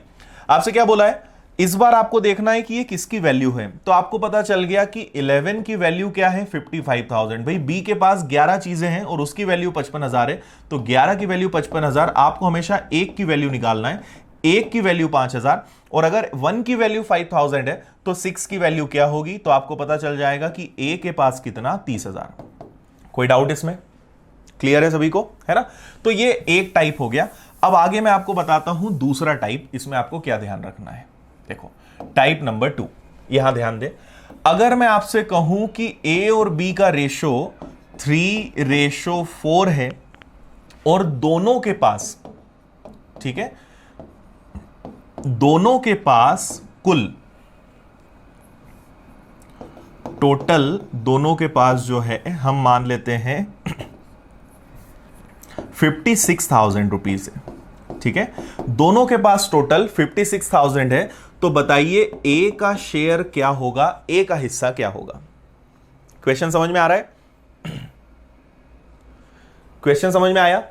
आपसे क्या बोला है, इस बार आपको देखना है कि ये किसकी वैल्यू है। तो आपको पता चल गया कि 11 की वैल्यू क्या है? 55,000। भाई बी के पास 11 चीजें हैं और उसकी वैल्यू 55,000 है, तो 11 की वैल्यू 55,000, आपको हमेशा एक की वैल्यू निकालना है, एक की वैल्यू 5,000, और अगर 1 की वैल्यू 5,000 है तो 6 की वैल्यू क्या होगी? तो आपको पता चल जाएगा कि ए के पास कितना? 30,000। कोई डाउट इसमें? क्लियर है सभी को, है ना। तो ये एक टाइप हो गया। अब आगे मैं आपको बताता हूं दूसरा टाइप, इसमें आपको क्या ध्यान रखना है। देखो टाइप नंबर 2, यहां ध्यान दे, अगर मैं आपसे कहूं कि ए और बी का रेशो 3:4 है और दोनों के पास, ठीक है, दोनों के पास कुल टोटल, दोनों के पास जो है हम मान लेते हैं 56,000 रुपीज है, ठीक है, दोनों के पास टोटल 56,000 है, तो बताइए ए का शेयर क्या होगा, ए का हिस्सा क्या होगा? क्वेश्चन समझ में आ रहा है? क्वेश्चन समझ में आया?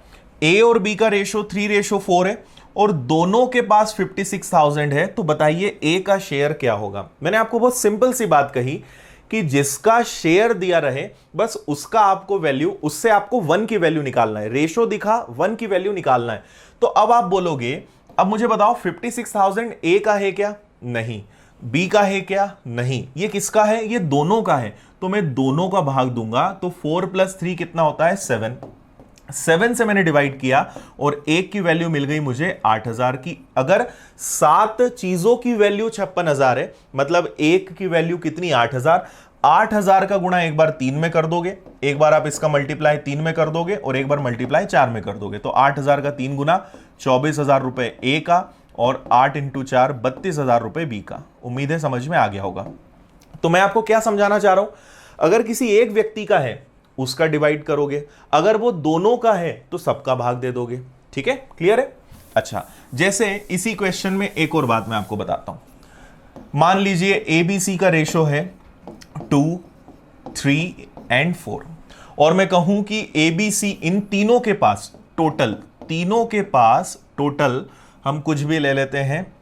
ए और बी का रेशो 3:4 है और दोनों के पास 56,000 है, तो बताइए ए का शेयर क्या होगा? मैंने आपको बहुत सिंपल सी बात कही कि जिसका शेयर दिया रहे बस उसका आपको वैल्यू, उससे आपको 1 की वैल्यू निकालना है, रेशो दिखा 1 की वैल्यू निकालना है। तो अब आप बोलोगे, अब मुझे बताओ 56,000 ए का है क्या? नहीं। बी का है क्या? नहीं। ये किसका है? ये दोनों का है, तो मैं दोनों का भाग दूंगा, तो 4 + 3 कितना होता है? 7। 7 से मैंने डिवाइड किया और एक की वैल्यू मिल गई मुझे 8,000 की। अगर 7 चीजों की वैल्यू 56,000 है, मतलब एक की वैल्यू कितनी? 8,000। 8,000 का गुणा एक बार 3 में कर दोगे, एक बार आप इसका मल्टीप्लाई 3 में कर दोगे और एक बार मल्टीप्लाई 4 में कर दोगे, तो 8,000 का 3 गुना 24,000 रुपए ए का, और 8 × 4 32,000 रुपए बी का। उम्मीद है समझ में आ गया होगा। तो मैं आपको क्या समझाना चाह रहा हूं, अगर किसी एक व्यक्ति का है उसका डिवाइड करोगे, अगर वो दोनों का है तो सबका भाग दे दोगे। ठीक है, क्लियर है? अच्छा, जैसे इसी क्वेश्चन में एक और बात मैं आपको बताता हूं। मान लीजिए एबीसी का रेशो है 2, 3 और 4, और मैं कहूं कि एबीसी इन तीनों के पास टोटल, तीनों के पास टोटल हम कुछ भी ले लेते हैं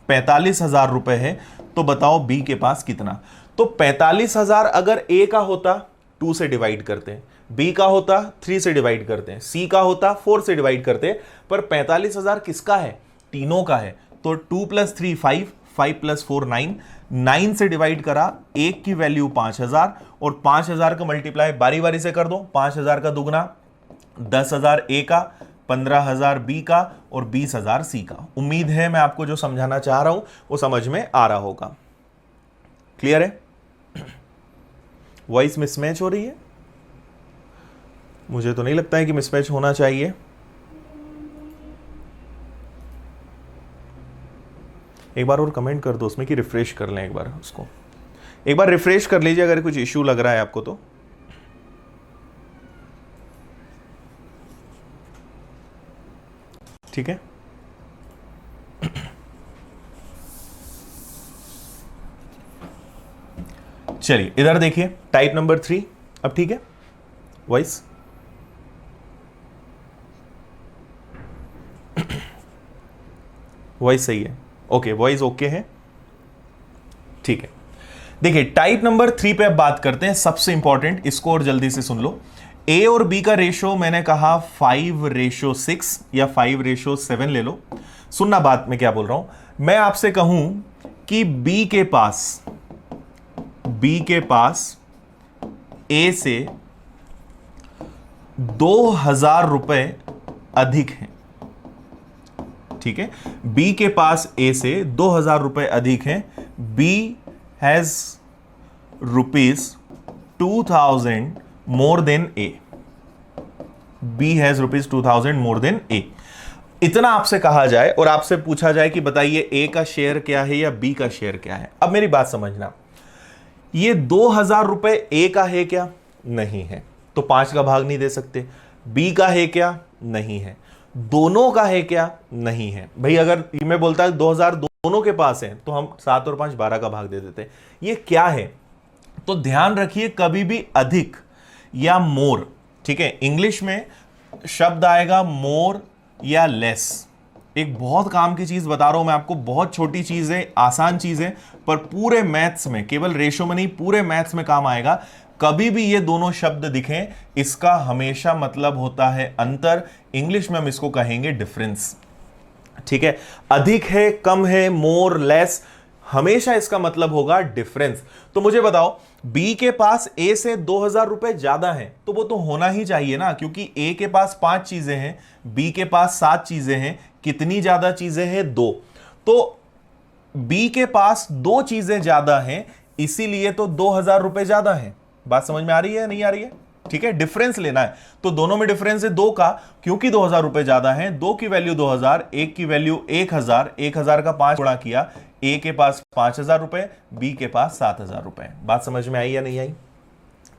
45,000 रुपए है, तो बताओ बी के पास कितना? तो 45,000 अगर ए का होता 2 से डिवाइड करते हैं, बी का होता 3 से डिवाइड करते हैं, सी का होता 4 से डिवाइड करते हैं, पर 45,000 किसका है? तीनों का है। तो 2 + 3 5, 5 + 4 9, 9 से डिवाइड करा, एक की वैल्यू 5,000 और 5,000 का मल्टीप्लाई बारी बारी से कर दो, 5,000 का दुगना 10,000 ए का, 15,000 बी का और 20,000 सी का। उम्मीद है मैं आपको जो समझाना चाह रहा हूं वो समझ में आ रहा होगा। क्लियर है? वॉइस मिसमैच हो रही है? मुझे तो नहीं लगता है कि मिसमैच होना चाहिए। एक बार और कमेंट कर दो उसमें कि रिफ्रेश कर लें, एक बार उसको एक बार रिफ्रेश कर लीजिए अगर कुछ इश्यू लग रहा है आपको तो। ठीक है, चलिए इधर देखिए टाइप नंबर 3। अब ठीक है, वॉइस वॉइस सही है? ओके, वॉइस ओके है, ठीक है। देखिए टाइप नंबर 3 पे अब बात करते हैं, सबसे इंपॉर्टेंट, इसको और जल्दी से सुन लो। ए और बी का रेशो मैंने कहा 5:6 या 5:7 ले लो। सुनना बात मैं क्या बोल रहा हूं। मैं आपसे कहूं कि बी के पास ए से 2,000 रुपए अधिक हैं। ठीक है, बी के पास ए से 2,000 रुपए अधिक हैं। B has ₹2,000 more than A. B has ₹2,000 more than A. इतना आपसे कहा जाए और आपसे पूछा जाए कि बताइए ए का शेयर क्या है या बी का शेयर क्या है। अब मेरी बात समझना, ये 2,000 रुपए ए का है क्या? नहीं है, तो 5 का भाग नहीं दे सकते। बी का है क्या? नहीं है। दोनों का है क्या? नहीं है। भाई अगर मैं बोलता है 2,000 दोनों के पास है तो हम 7 और 5 12 का भाग दे देते। ये क्या है? तो ध्यान रखिए, कभी भी अधिक या मोर, ठीक है, इंग्लिश में शब्द आएगा मोर या लेस। एक बहुत काम की चीज बता रहा हूं मैं आपको, बहुत छोटी चीज है, आसान चीज है, पर पूरे मैथ्स में, केवल रेशो में नहीं, पूरे मैथ्स में काम आएगा। कभी भी ये दोनों शब्द दिखें, इसका हमेशा मतलब होता है अंतर। इंग्लिश में हम इसको कहेंगे डिफरेंस। ठीक है, अधिक है, कम है, मोर लेस, हमेशा इसका मतलब होगा डिफरेंस। तो मुझे बताओ, बी के पास ए से 2,000 रुपए ज्यादा हैं, तो वो तो होना ही चाहिए ना, क्योंकि ए के पास 5 चीजें हैं, बी के पास 7 चीजें हैं। कितनी ज्यादा चीजें हैं? 2। तो बी के पास 2 चीजें ज्यादा हैं, इसीलिए तो 2,000 रुपए ज्यादा हैं। बात समझ में आ रही है नहीं आ रही है? ठीक है, डिफरेंस लेना है तो दोनों में डिफरेंस है 2 का, क्योंकि 2,000 रुपए ज्यादा हैं। 2 की वैल्यू 2,000, 1 की वैल्यू 1,000, 1,000 का 5 गुणा किया, ए के पास 5,000 रुपए, बी के पास 7,000 रुपए। बात समझ में आई या नहीं आई?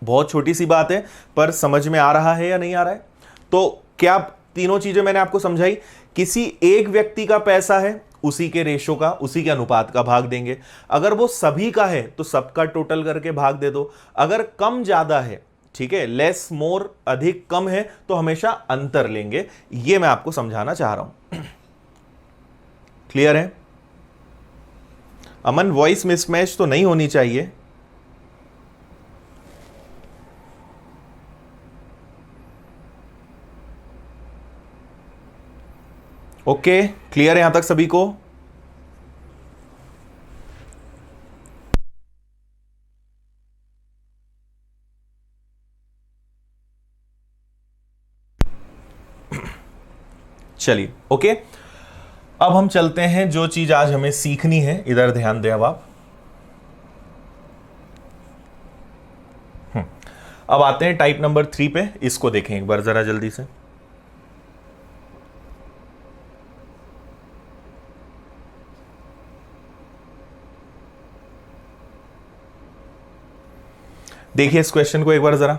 बहुत छोटी सी बात है, पर समझ में आ रहा है या नहीं आ रहा है? तो क्या तीनों चीजें मैंने आपको समझाई? किसी एक व्यक्ति का पैसा है, उसी के रेशो का, उसी के अनुपात का भाग देंगे। अगर वो सभी का है तो सबका टोटल करके भाग दे दो। अगर कम ज्यादा है, ठीक है, लेस मोर, अधिक कम है, तो हमेशा अंतर लेंगे। ये मैं आपको समझाना चाह रहा हूं। क्लियर है? अमन, वॉइस मिसमैच तो नहीं होनी चाहिए। ओके, क्लियर है यहां तक सभी को? चलिए, ओके, अब हम चलते हैं, जो चीज आज हमें सीखनी है, इधर ध्यान दें अब आप। अब आते हैं टाइप नंबर 3 पे, इसको देखें एक बार जरा जल्दी से। देखिए इस क्वेश्चन को एक बार जरा।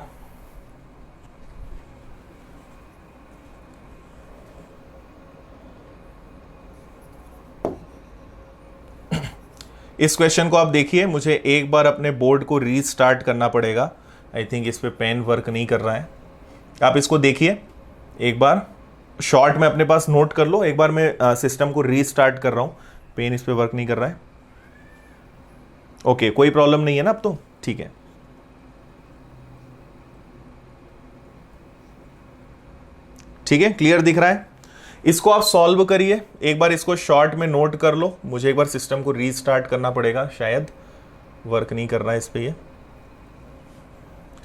इस क्वेश्चन को आप देखिए, मुझे एक बार अपने बोर्ड को रीस्टार्ट करना पड़ेगा। आई थिंक इस पे पेन वर्क नहीं कर रहा है। आप इसको देखिए एक बार, शॉर्ट में अपने पास नोट कर लो। एक बार मैं सिस्टम को रीस्टार्ट कर रहा हूं, पेन इस पे वर्क नहीं कर रहा है। ओके, कोई प्रॉब्लम नहीं है ना अब तो? ठीक है, ठीक है, क्लियर दिख रहा है? इसको आप सॉल्व करिए एक बार, इसको शॉर्ट में नोट कर लो। मुझे एक बार सिस्टम को रीस्टार्ट करना पड़ेगा, शायद वर्क नहीं कर रहा है इस पे ये।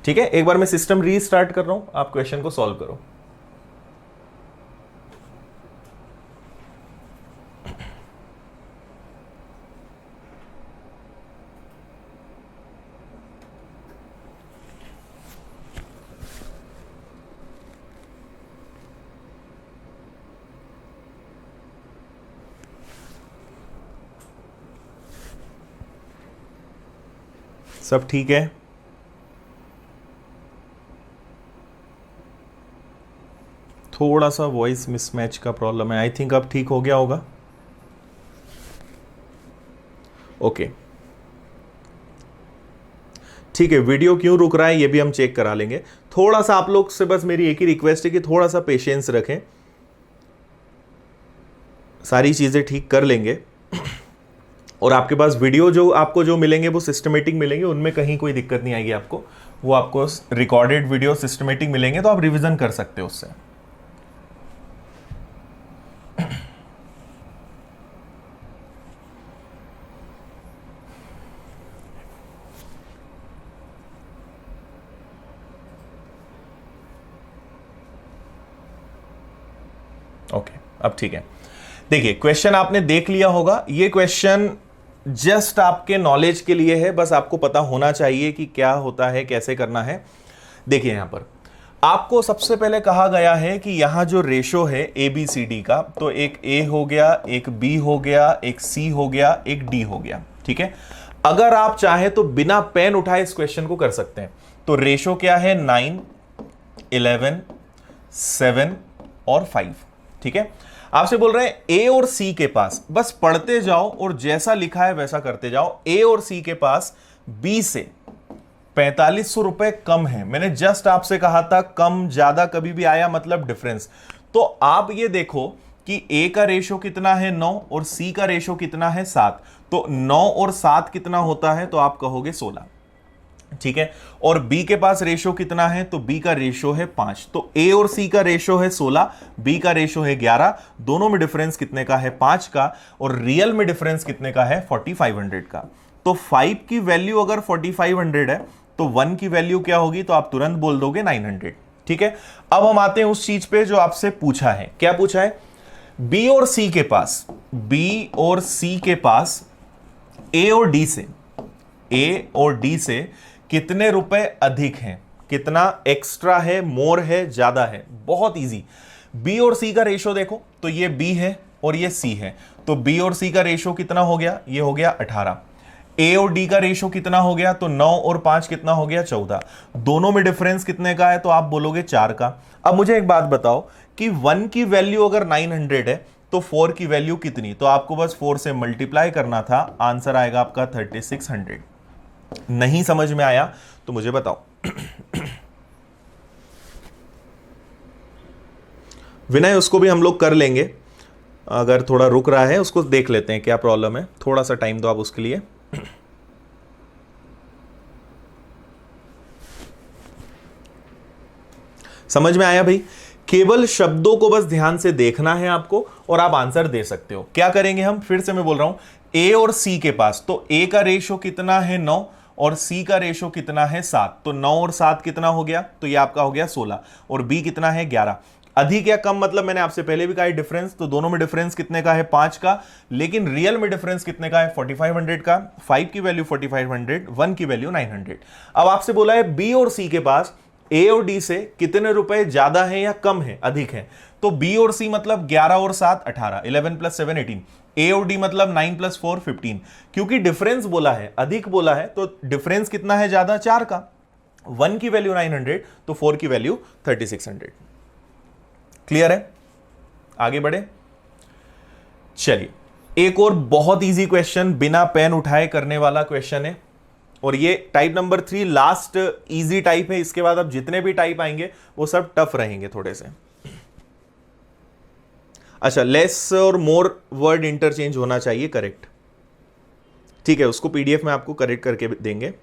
ठीक है, एक बार मैं सिस्टम रीस्टार्ट कर रहा हूं, आप क्वेश्चन को सॉल्व करो। सब ठीक है? थोड़ा सा वॉइस मिसमैच का प्रॉब्लम है, आई थिंक अब ठीक हो गया होगा। ओके ठीक है, वीडियो क्यों रुक रहा है ये भी हम चेक करा लेंगे। थोड़ा सा आप लोग से बस मेरी एक ही रिक्वेस्ट है कि थोड़ा सा पेशेंस रखें, सारी चीजें ठीक कर लेंगे। और आपके पास वीडियो जो आपको जो मिलेंगे वो सिस्टमेटिक मिलेंगे, उनमें कहीं कोई दिक्कत नहीं आएगी आपको। वो आपको रिकॉर्डेड वीडियो सिस्टमेटिक मिलेंगे, तो आप रिवीजन कर सकते हो उससे। ओके अब ठीक है। देखिए क्वेश्चन आपने देख लिया होगा, ये क्वेश्चन जस्ट आपके नॉलेज के लिए है, बस आपको पता होना चाहिए कि क्या होता है, कैसे करना है। देखिए यहां पर आपको सबसे पहले कहा गया है कि यहां जो रेशो है ए बी सी डी का, तो एक ए हो गया, एक बी हो गया, एक सी हो गया, एक डी हो गया। ठीक है, अगर आप चाहें तो बिना पेन उठाए इस क्वेश्चन को कर सकते हैं। तो रेशो क्या है? 9, 11, 7 और 5। ठीक है, आपसे बोल रहे हैं ए और सी के पास, बस पढ़ते जाओ और जैसा लिखा है वैसा करते जाओ। ए और सी के पास बी से 4500 रुपए कम है। मैंने जस्ट आपसे कहा था कम ज्यादा कभी भी आया मतलब डिफरेंस। तो आप ये देखो कि ए का रेशो कितना है 9 और सी का रेशो कितना है 7। तो 9 और 7 कितना होता है? तो आप कहोगे 16। ठीक है, और बी के पास रेशो कितना है? तो बी का रेशो है 5। तो ए और सी का रेशो है 16, बी का रेशो है 11। दोनों में डिफरेंस कितने का है? 5 का। और रियल में डिफरेंस कितने का है? 4500 का। तो 5 की वैल्यू अगर 4500 है तो 1 की वैल्यू क्या होगी? तो आप तुरंत बोल दोगे 900। ठीक है, अब हम आते हैं उस चीज पे जो आपसे पूछा है। क्या पूछा है? बी और सी के पास, बी और सी के पास ए और डी से, ए और डी से कितने रुपए अधिक हैं? कितना एक्स्ट्रा है, मोर है, ज्यादा है? बहुत इजी। बी और सी का रेशो देखो, तो ये बी है और ये सी है। तो बी और सी का रेशो कितना हो गया? ये हो गया 18। ए और डी का रेशो कितना हो गया? तो 9 और 5 कितना हो गया? 14। दोनों में डिफरेंस कितने का है? तो आप बोलोगे 4 का। अब मुझे एक बात बताओ कि 1 की वैल्यू अगर 900 है तो 4 की वैल्यू कितनी? तो आपको बस 4 से मल्टीप्लाई करना था, आंसर आएगा आपका 3600। नहीं समझ में आया तो मुझे बताओ। विनय उसको भी हम लोग कर लेंगे, अगर थोड़ा रुक रहा है उसको देख लेते हैं क्या प्रॉब्लम है। थोड़ा सा टाइम दो आप उसके लिए। समझ में आया भाई? केवल शब्दों को बस ध्यान से देखना है आपको और आप आंसर दे सकते हो। क्या करेंगे हम? फिर से मैं बोल रहा हूं, ए और सी के पास, तो ए का रेशो कितना है? 9 और सी का रेशो कितना है? 7। तो 9 और 7 कितना हो गया? तो ये आपका हो गया 16। और बी कितना है? 11। अधिक या कम मतलब मैंने आपसे पहले भी कहा डिफरेंस, तो दोनों में डिफरेंस कितने का है? 5 का। लेकिन रियल में डिफरेंस कितने का है? 4500 का। 5 की वैल्यू 4500, 1 की वैल्यू 900। अब आपसे बोला है बी और सी के पास ए और डी से कितने रुपए ज्यादा है या कम है, अधिक है? तो बी और सी मतलब 11 और 7 18, 11 + 7 18। ए और डी मतलब 9 + 4 15। क्योंकि डिफरेंस बोला है, अधिक बोला है, तो डिफरेंस कितना है ज्यादा? 4 का। 1 की वैल्यू 900 तो 4 की वैल्यू 3600। क्लियर है? आगे बढ़े, चलिए एक और बहुत इजी क्वेश्चन, बिना पेन उठाए करने वाला क्वेश्चन है। और ये type number 3 last easy type है। इसके बाद अब जितने भी टाइप आएंगे वो सब टफ रहेंगे थोड़े से। अच्छा, लेस और मोर वर्ड इंटरचेंज होना चाहिए, करेक्ट। ठीक है, उसको पीडीएफ में आपको करेक्ट करके देंगे।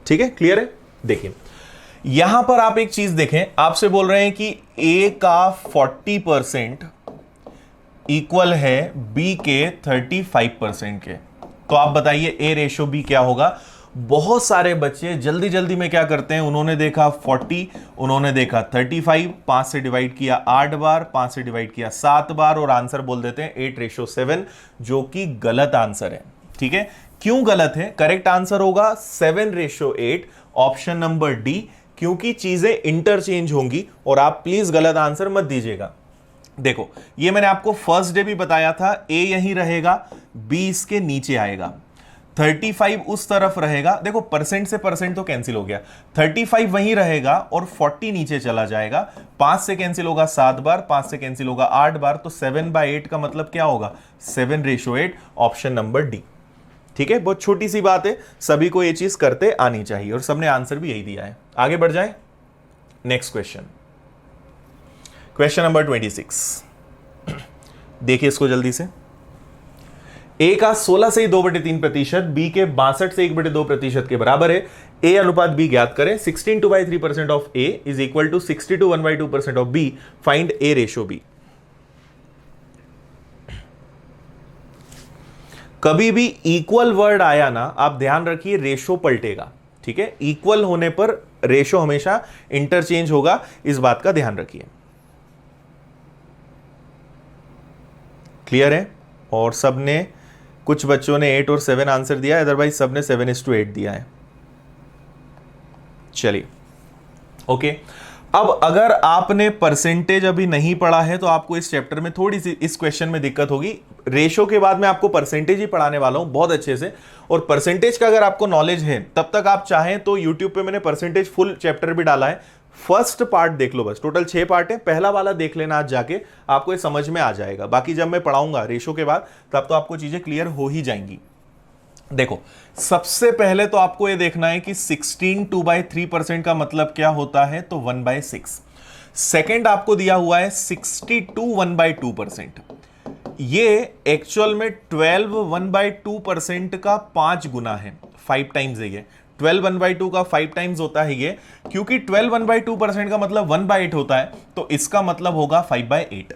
ठीक है, क्लियर है? देखिए यहां पर आप एक चीज देखें, आपसे बोल रहे हैं कि ए का 40% इक्वल है बी के 35% के। तो आप बताइए ए रेशो बी क्या होगा? बहुत सारे बच्चे जल्दी जल्दी में क्या करते हैं, उन्होंने देखा 40, उन्होंने देखा 35, 5 से डिवाइड किया 8 बार, 5 से डिवाइड किया 7 बार और आंसर बोल देते हैं 8:7, जो कि गलत आंसर है। ठीक है, क्यों गलत है? करेक्ट आंसर होगा 7:8, ऑप्शन नंबर डी, क्योंकि चीजें इंटरचेंज होंगी। और आप प्लीज गलत आंसर मत दीजिएगा। देखो ये मैंने आपको फर्स्ट डे भी बताया था, ए यहीं रहेगा, बी इसके नीचे आएगा, 35 उस तरफ रहेगा। देखो परसेंट से परसेंट तो कैंसिल हो गया, 35 वहीं रहेगा और 40 नीचे चला जाएगा। 5 से कैंसिल होगा 7 बार, 5 से कैंसिल होगा 8 बार, तो 7/8 का मतलब क्या होगा, 7:8, ऑप्शन नंबर डी। ठीक है, बहुत छोटी सी बात है, सभी को ये चीज करते आनी चाहिए और सबने आंसर भी यही दिया है। आगे बढ़ जाए, नेक्स्ट क्वेश्चन, क्वेश्चन नंबर 26। देखिए इसको जल्दी से। ए का 16 से 2/3%, बी के 62 से 1/2% के बराबर है। ए अनुपात बी ज्ञात करें। 16 2/3% of A is equal to 62 1/2% of B. Find A ratio B. कभी भी इक्वल वर्ड आया ना, आप ध्यान रखिए रेशो पलटेगा। ठीक है, इक्वल होने पर रेशो हमेशा इंटरचेंज होगा, इस बात का ध्यान रखिए। क्लियर है? और सबने, कुछ बच्चों ने 8 और 7 आंसर दिया, अदरवाइज सबने 7:8 दिया है। चलिए ओके। अब अगर आपने परसेंटेज अभी नहीं पढ़ा है तो आपको इस चैप्टर में थोड़ी सी इस क्वेश्चन में दिक्कत होगी। रेशो के बाद मैं आपको परसेंटेज ही पढ़ाने वाला हूं बहुत अच्छे से, और परसेंटेज का अगर आपको नॉलेज है तब तक आप चाहें तो यूट्यूब पे मैंने परसेंटेज फुल चैप्टर भी डाला है। फर्स्ट पार्ट देख लो, बस टोटल 6 पार्ट है, पहला वाला देख लेना आज जाके, आपको ये समझ में आ जाएगा। बाकी जब मैं पढ़ाऊंगा रेशो के बाद तब तो आपको चीजें क्लियर हो ही जाएंगी। देखो सबसे पहले तो आपको ये देखना है कि 16 2/3% का मतलब क्या होता है, तो 1/6। सेकेंड आपको दिया हुआ है 62 1/2%। ये एक्चुअल में 12 1/2% का 5 गुना है, 5 टाइम्स है ये। 12 1/2 का 5 टाइम्स होता है ये, क्योंकि 12 1/2% का मतलब 1/8 होता है, तो इसका मतलब होगा 5/8।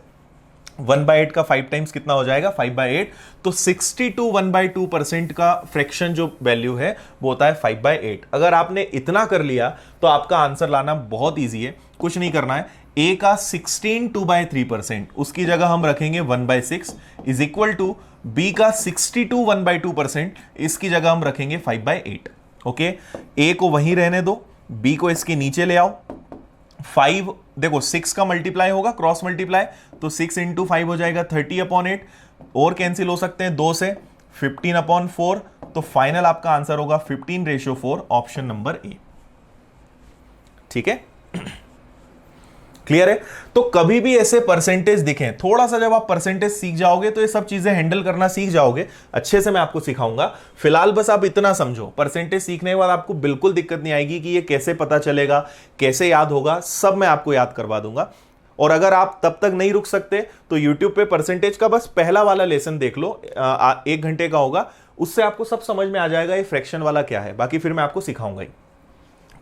1/8 का 5 टाइम्स कितना हो जाएगा, 5/8। तो 62 1/2% का फ्रैक्शन जो वैल्यू है वो होता है 5/8। अगर आपने इतना कर लिया तो आपका आंसर लाना बहुत ईजी है, कुछ नहीं करना है। ए का 16 2/3%, उसकी जगह हम रखेंगे 1/6 इज इक्वल टू बी का 62 1/2%, इसकी जगह हम रखेंगे 5/8। ओके, ए को वहीं रहने दो, बी को इसके नीचे ले आओ। 5 देखो 6 का मल्टीप्लाई होगा, क्रॉस मल्टीप्लाई, तो 6 × 5 हो जाएगा 30/8, और कैंसिल हो सकते हैं 2 से, 15/4। तो फाइनल आपका आंसर होगा 15:4, ऑप्शन नंबर ए। ठीक है, क्लियर है? तो कभी भी ऐसे परसेंटेज दिखें, थोड़ा सा जब आप परसेंटेज सीख जाओगे तो ये सब चीजें हैंडल करना सीख जाओगे, अच्छे से मैं आपको सिखाऊंगा। फिलहाल बस आप इतना समझो, परसेंटेज सीखने के बाद आपको बिल्कुल दिक्कत नहीं आएगी कि ये कैसे पता चलेगा, कैसे याद होगा, सब मैं आपको याद करवा दूंगा। और अगर आप तब तक नहीं रुक सकते तो यूट्यूब पे परसेंटेज का बस पहला वाला लेसन देख लो, 1 घंटे का होगा, उससे आपको सब समझ में आ जाएगा ये फ्रैक्शन वाला क्या है। बाकी फिर मैं आपको सिखाऊंगा ही।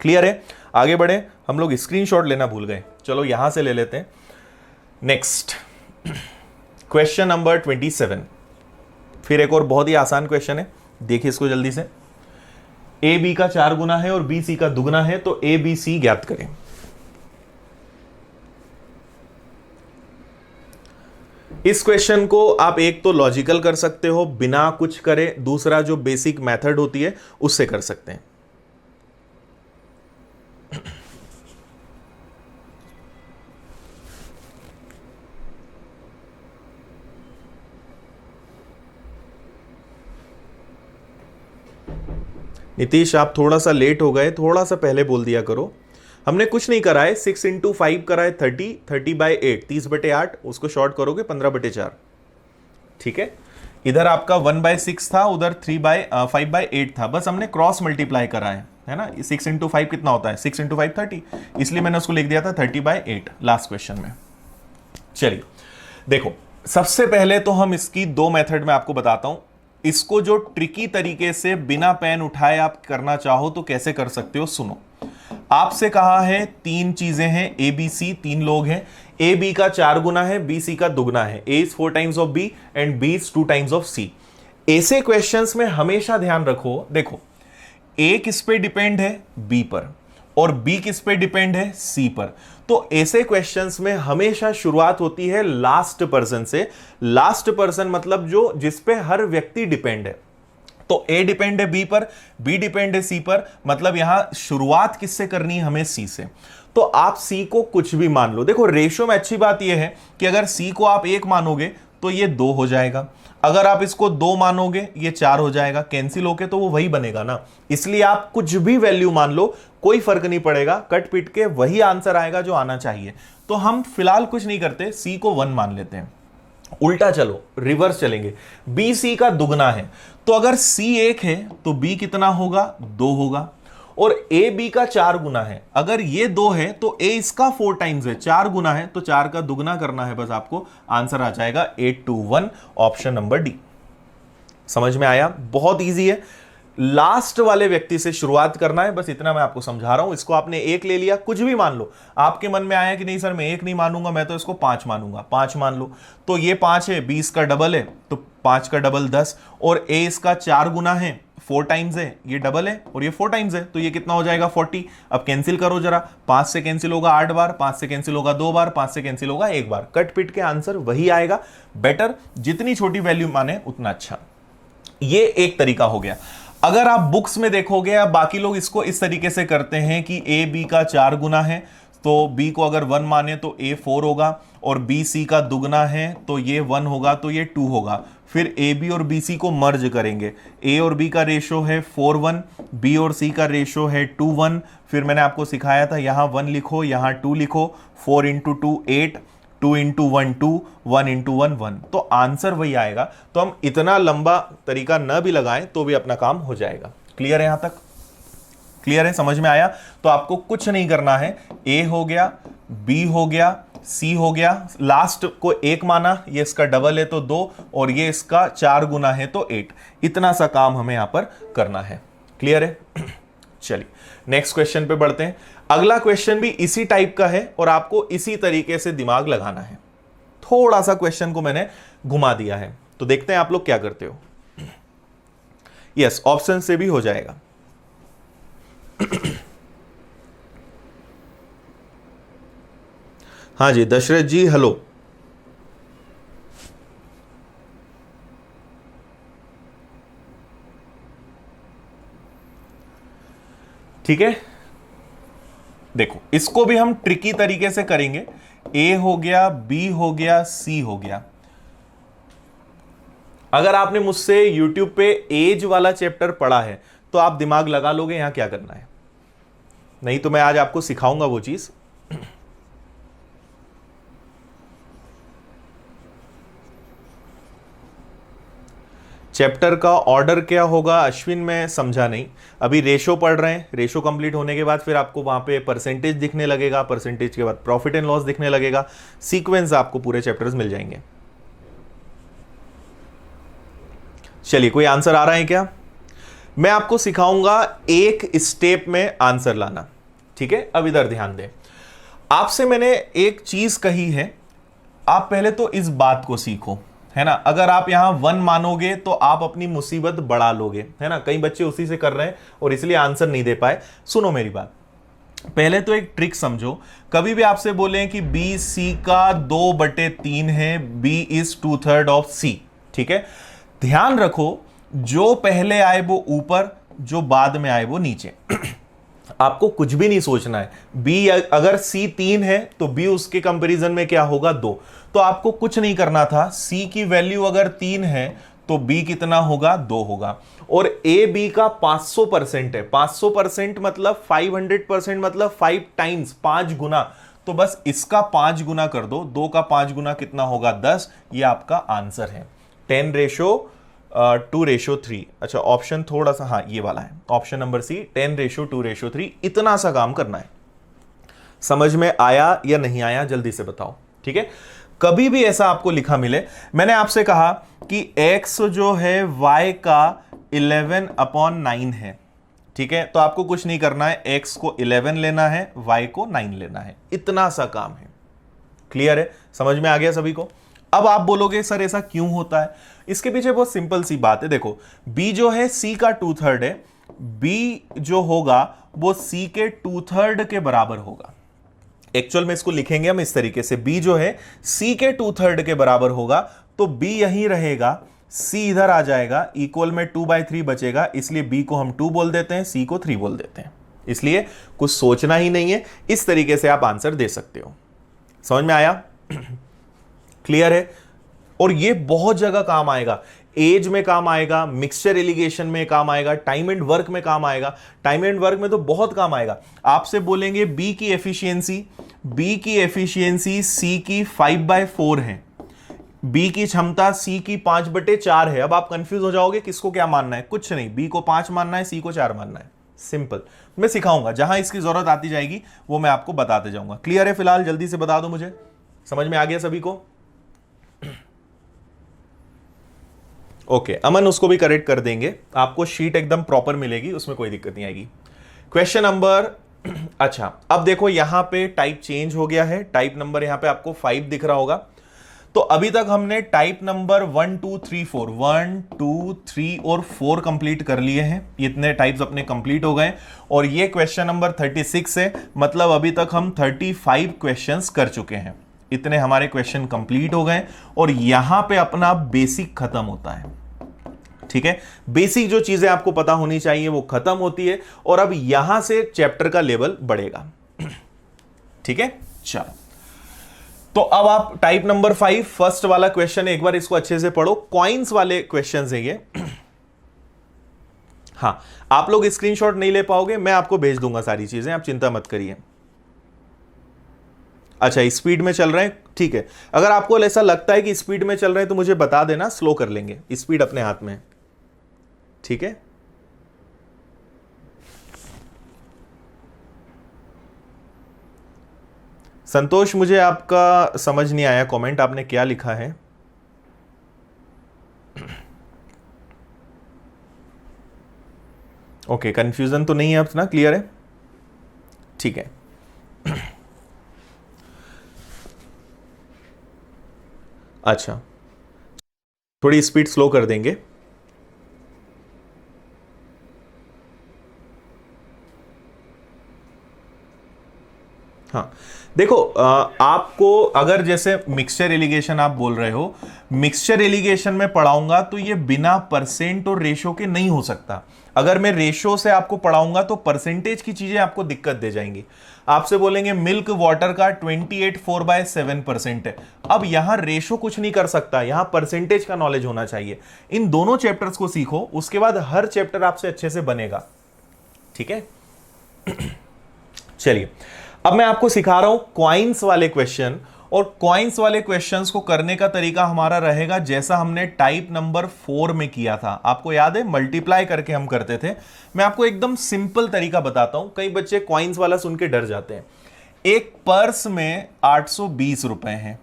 क्लियर है? आगे बढ़े, हम लोग स्क्रीनशॉट लेना भूल गए, चलो यहां से ले लेते हैं। नेक्स्ट क्वेश्चन नंबर 27, फिर एक और बहुत ही आसान क्वेश्चन है, देखिए इसको जल्दी से। ए बी का 4 गुना है और बी सी का दुगना है, तो ए बी सी ज्ञात करें। इस क्वेश्चन को आप एक तो लॉजिकल कर सकते हो बिना कुछ करे, दूसरा जो बेसिक मेथड होती है उससे कर सकते हैं। नीतीश आप थोड़ा सा लेट हो गए, थोड़ा सा पहले बोल दिया करो। हमने कुछ नहीं करा है, 6 × 5 करा है 30, 30/8, 30/8, उसको शॉर्ट करोगे 15/4। ठीक है, इधर आपका 1/6 था, उधर 5/8 था, बस हमने क्रॉस मल्टीप्लाई करा है ना। 6 × 5 कितना होता है, 6 × 5 30, इसलिए मैंने उसको लिख दिया था 30/8 लास्ट क्वेश्चन में। चलिए देखो, सबसे पहले तो हम इसकी 2 मेथड में आपको बताता हूं। इसको जो ट्रिकी तरीके से बिना पेन उठाए आप करना चाहो तो कैसे कर सकते हो, सुनो। आपसे कहा है 3 चीजें हैं, ए बी सी, 3 लोग हैं, ए बी का 4 गुना है, बी सी का दुगना है, A is 4 times of B and B is 2 times of C. ऐसे क्वेश्चंस में हमेशा ध्यान रखो, देखो ए किस पे डिपेंड है, बी पर, और बी किस पे डिपेंड है, सी पर। तो ऐसे क्वेश्चंस में हमेशा शुरुआत होती है लास्ट पर्सन से। लास्ट पर्सन मतलब जो जिस पे हर व्यक्ति डिपेंड है। तो ए डिपेंड है बी पर, बी डिपेंड है सी पर, मतलब यहां शुरुआत किससे करनी है हमें, सी से। तो आप सी को कुछ भी मान लो। देखो रेशियो में अच्छी बात यह है कि अगर सी को आप 1 मानोगे तो ये 2 हो जाएगा, अगर आप इसको 2 मानोगे ये 4 हो जाएगा, कैंसिल होके तो वो वही बनेगा ना। इसलिए आप कुछ भी वैल्यू मान लो, कोई फर्क नहीं पड़ेगा, कट पीट के वही आंसर आएगा जो आना चाहिए। तो हम फिलहाल कुछ नहीं करते, सी को 1 मान लेते हैं। उल्टा चलो, रिवर्स चलेंगे, बी सी का दुगना है, तो अगर सी 1 है तो बी कितना होगा, 2 होगा। और ए बी का 4 गुना है, अगर ये 2 है तो ए इसका 4 टाइम्स है, 4 गुना है, तो 4 का दुगना करना है बस आपको, आंसर आ जाएगा 821, ऑप्शन नंबर डी। समझ में आया? बहुत इजी है, लास्ट वाले व्यक्ति से शुरुआत करना है, बस इतना मैं आपको समझा रहा हूं। इसको आपने 1 ले लिया, कुछ भी मान लो, आपके मन में आया कि नहीं सर मैं 1 नहीं मानूंगा, मैं तो इसको 5 मानूंगा, 5 मान लो। तो ये 5 है, 20 का डबल है, तो 5 का डबल 10, और ए इसका 4 गुना है, 4 टाइम्स है, ये डबल है और ये 4 टाइम्स है, तो ये कितना हो जाएगा 40। अब कैंसिल करो जरा, 5 से कैंसिल होगा 8 बार, 5 से कैंसिल होगा 2 बार, 5 से कैंसिल होगा 1 बार, कट पिट के आंसर वही आएगा। बेटर, जितनी छोटी वैल्यू माने उतना अच्छा। ये एक तरीका हो गया। अगर आप बुक्स में देखोगे या बाकी लोग इसको इस तरीके से करते हैं कि ए बी का 4 गुना है, तो बी को अगर 1 माने तो ए 4 होगा, और बी सी का दुगना है तो ये 1 होगा, तो ये 2 होगा। फिर ए बी और बी सी को मर्ज करेंगे, ए और बी का रेशो है 4:1, बी और सी का रेशो है 2:1। फिर मैंने आपको सिखाया था यहां 1 लिखो, यहां 2 लिखो, 4 × 2 8, 2 × 1 2, 1 × 1 1, तो आंसर वही आएगा। तो हम इतना लंबा तरीका न भी लगाएं तो भी अपना काम हो जाएगा। क्लियर है? यहां तक क्लियर है? समझ में आया? तो आपको कुछ नहीं करना है, ए हो गया, बी हो गया, सी हो गया, लास्ट को 1 माना, ये इसका डबल है तो 2, और ये इसका 4 गुना है तो 8। इतना सा काम हमें यहां पर करना है। क्लियर है? चलिए नेक्स्ट क्वेश्चन पे बढ़ते हैं। अगला क्वेश्चन भी इसी टाइप का है और आपको इसी तरीके से दिमाग लगाना है। थोड़ा सा क्वेश्चन को मैंने घुमा दिया है, तो देखते हैं आप लोग क्या करते हो। यस, ऑप्शन से भी हो जाएगा। हाँ जी दशरथ जी, हेलो। ठीक है, देखो इसको भी हम ट्रिकी तरीके से करेंगे। ए हो गया, बी हो गया, सी हो गया। अगर आपने मुझसे YouTube पे एज वाला चैप्टर पढ़ा है तो आप दिमाग लगा लोगे यहां क्या करना है, नहीं तो मैं आज आपको सिखाऊंगा वो चीज। चैप्टर का ऑर्डर क्या होगा अश्विन, मैं समझा नहीं। अभी रेशो पढ़ रहे हैं, रेशो कंप्लीट होने के बाद फिर आपको वहां पे परसेंटेज दिखने लगेगा, परसेंटेज के बाद प्रॉफिट एंड लॉस दिखने लगेगा, सीक्वेंस आपको पूरे चैप्टर्स मिल जाएंगे। चलिए, कोई आंसर आ रहा है क्या? मैं आपको सिखाऊंगा एक स्टेप में आंसर लाना। ठीक है, अब इधर ध्यान दें। आपसे मैंने एक चीज कही है, आप पहले तो इस बात को सीखो, है ना। अगर आप यहां 1 मानोगे तो आप अपनी मुसीबत बढ़ा लोगे, है ना। कई बच्चे उसी से कर रहे हैं और इसलिए आंसर नहीं दे पाए। सुनो मेरी बात, पहले तो एक ट्रिक समझो। कभी भी आपसे बोले कि बी सी का 2/3 है, बी इज 2/3 ऑफ सी, ठीक है। ध्यान रखो, जो पहले आए वो ऊपर, जो बाद में आए वो नीचे। आपको कुछ भी नहीं सोचना है। बी अगर सी 3 है तो बी उसके कंपैरिजन में क्या होगा, 2। तो आपको कुछ नहीं करना था। सी की वैल्यू अगर 3 है तो बी कितना होगा, 2 होगा। और ए बी का 500% है। 500% मतलब 500%, मतलब 5 टाइम्स, 5 गुना। तो बस इसका 5 गुना कर दो, 2 का 5 गुना कितना होगा, 10। ये आपका आंसर है, 10:2:3। अच्छा, ऑप्शन थोड़ा सा, हाँ ये वाला है, ऑप्शन नंबर सी, 10:2:3। इतना सा काम करना है। समझ में आया या नहीं आया, जल्दी से बताओ। ठीक है, कभी भी ऐसा आपको लिखा मिले, मैंने आपसे कहा कि x जो है y का 11/9 है, ठीक है। तो आपको कुछ नहीं करना है, x को 11 लेना है, y को 9 लेना है। इतना सा काम है। क्लियर है? समझ में आ गया सभी को? अब आप बोलोगे सर ऐसा क्यों होता है, इसके पीछे बहुत सिंपल सी बात है। देखो, b जो है c का 2/3 है, b जो होगा वो c के 2/3 के बराबर होगा। एक्चुअल में इसको लिखेंगे हम इस तरीके से, b जो है c के 2/3 के बराबर होगा, तो b यहीं रहेगा, सी इधर आ जाएगा, इक्वल में 2/3 बचेगा, इसलिए बी को हम 2 बोल देते हैं, सी को 3 बोल देते हैं। इसलिए कुछ सोचना ही नहीं है, इस तरीके से आप आंसर दे सकते हो। समझ में आया? क्लियर है? और ये बहुत जगह काम आएगा, एज में काम आएगा, मिक्सचर एलिगेशन में काम आएगा, टाइम एंड वर्क में काम आएगा। टाइम एंड वर्क में तो बहुत काम आएगा। आपसे बोलेंगे बी की एफिशिएंसी सी की 5/4 है, बी की क्षमता सी की 5/4 है। अब आप कंफ्यूज हो जाओगे किसको क्या मानना है। कुछ नहीं, बी को 5 मानना है, सी को 4 मानना है, सिंपल। मैं सिखाऊंगा, जहां इसकी जरूरत आती जाएगी वो मैं आपको बताते जाऊंगा। क्लियर है? फिलहाल जल्दी से बता दो मुझे, समझ में आ गया सभी को? ओके, अमन उसको भी करेक्ट कर देंगे, आपको शीट एकदम प्रॉपर मिलेगी, उसमें कोई दिक्कत नहीं आएगी। क्वेश्चन नंबर अच्छा, अब देखो यहां पे टाइप चेंज हो गया है, टाइप नंबर यहां पे आपको 5 दिख रहा होगा। तो अभी तक हमने टाइप नंबर 1 2 3 4 1 2 3 और 4 कंप्लीट कर लिए हैं। इतने टाइप्स अपने कंप्लीट हो गए और ये क्वेश्चन नंबर 36 है, मतलब अभी तक हम 35 क्वेश्चंस कर चुके हैं। इतने हमारे क्वेश्चन कंप्लीट हो गए और यहां पे अपना बेसिक खत्म होता है। ठीक है, बेसिक जो चीजें आपको पता होनी चाहिए वो खत्म होती है और अब यहां से चैप्टर का लेवल बढ़ेगा। ठीक है, चलो। तो अब आप टाइप नंबर 5 फर्स्ट वाला क्वेश्चन है, एक बार इसको अच्छे से पढ़ो, कॉइन्स वाले क्वेश्चन है ये। हां, आप लोग स्क्रीनशॉट नहीं ले पाओगे, मैं आपको भेज दूंगा सारी चीजें, आप चिंता मत करिए। अच्छा, स्पीड में चल रहे हैं, ठीक है। अगर आपको ऐसा लगता है कि स्पीड में चल रहे हैं तो मुझे बता देना, स्लो कर लेंगे, स्पीड अपने हाथ में है। ठीक है, संतोष, मुझे आपका समझ नहीं आया कमेंट, आपने क्या लिखा है? ओके, कंफ्यूजन तो नहीं है अब ना, क्लियर है? ठीक है। अच्छा, थोड़ी स्पीड स्लो कर देंगे। हाँ, देखो, आपको अगर जैसे मिक्सचर एलिगेशन आप बोल रहे हो, मिक्सचर एलिगेशन में पढ़ाऊंगा तो ये बिना परसेंट और रेशो के नहीं हो सकता। अगर मैं रेशो से आपको पढ़ाऊंगा तो परसेंटेज की चीजें आपको दिक्कत दे जाएंगी। आपसे बोलेंगे मिल्क वाटर का 28/4/7% है, अब यहां रेशो कुछ नहीं कर सकता, यहां परसेंटेज का नॉलेज होना चाहिए। इन दोनों चैप्टर्स को सीखो, उसके बाद हर चैप्टर आपसे अच्छे से बनेगा। ठीक है, चलिए अब मैं आपको सिखा रहा हूं कॉइन्स वाले क्वेश्चन, और कॉइन्स वाले क्वेश्चंस को करने का तरीका हमारा रहेगा जैसा हमने टाइप नंबर 4 में किया था। आपको याद है, मल्टीप्लाई करके हम करते थे। मैं आपको एकदम सिंपल तरीका बताता हूं, कई बच्चे कॉइन्स वाला सुन के डर जाते हैं। एक पर्स में 820 रुपए हैं,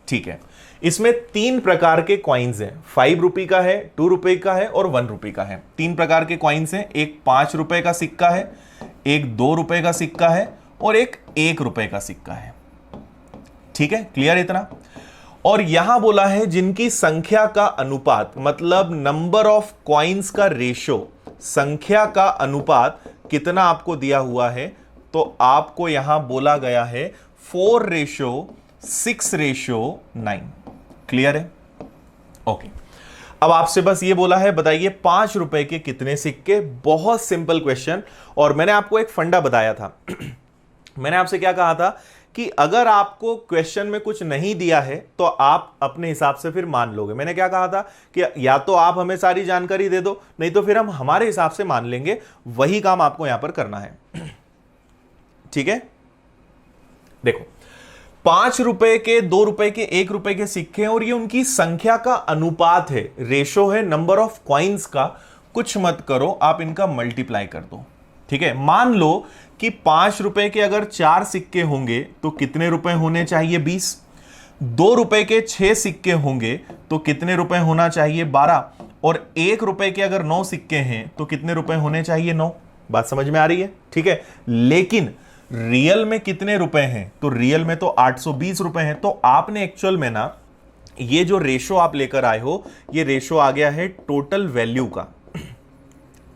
ठीक है, इसमें 3 प्रकार के कॉइन्स हैं, 5 रुपए का है, 2 रुपए का है और 1 रुपए का है। 3 प्रकार के कॉइन्स हैं, एक 5 रुपए का सिक्का है, एक 2 रुपए का सिक्का है और एक 1 रुपए का सिक्का है। ठीक है, क्लियर इतना? और यहां बोला है जिनकी संख्या का अनुपात, मतलब नंबर ऑफ कॉइन्स का रेशो, संख्या का अनुपात कितना आपको दिया हुआ है, तो आपको यहां बोला गया है 4:6:9। क्लियर है? ओके, अब आपसे बस ये बोला है बताइए 5 रुपए के कितने सिक्के। बहुत सिंपल क्वेश्चन। और मैंने आपको एक फंडा बताया था मैंने आपसे क्या कहा था कि अगर आपको क्वेश्चन में कुछ नहीं दिया है तो आप अपने हिसाब से फिर मान लोगे। मैंने क्या कहा था कि या तो आप हमें सारी जानकारी दे दो, नहीं तो फिर हम हमारे हिसाब से मान लेंगे। वही काम आपको यहां पर करना है। ठीक है, देखो 5 रुपए के, 2 रुपए के, 1 रुपए के सिक्के हैं और ये उनकी संख्या का अनुपात है, रेशो है नंबर ऑफ कॉइन्स का। कुछ मत करो, आप इनका मल्टीप्लाई कर दो। ठीक है, मान लो कि 5 रुपए के अगर 4 सिक्के होंगे तो कितने रुपए होने चाहिए? 20। 2 रुपए के 6 सिक्के होंगे तो कितने रुपए होना चाहिए? 12। और 1 रुपए के अगर 9 सिक्के हैं तो कितने रुपए होने चाहिए? 9। बात समझ में आ रही है? ठीक है, लेकिन रियल में कितने रुपए हैं? तो रियल में तो 820 रुपए हैं। तो आपने एक्चुअल में ना, ये जो रेशो आप लेकर आए हो, ये रेशो आ गया है टोटल वैल्यू का।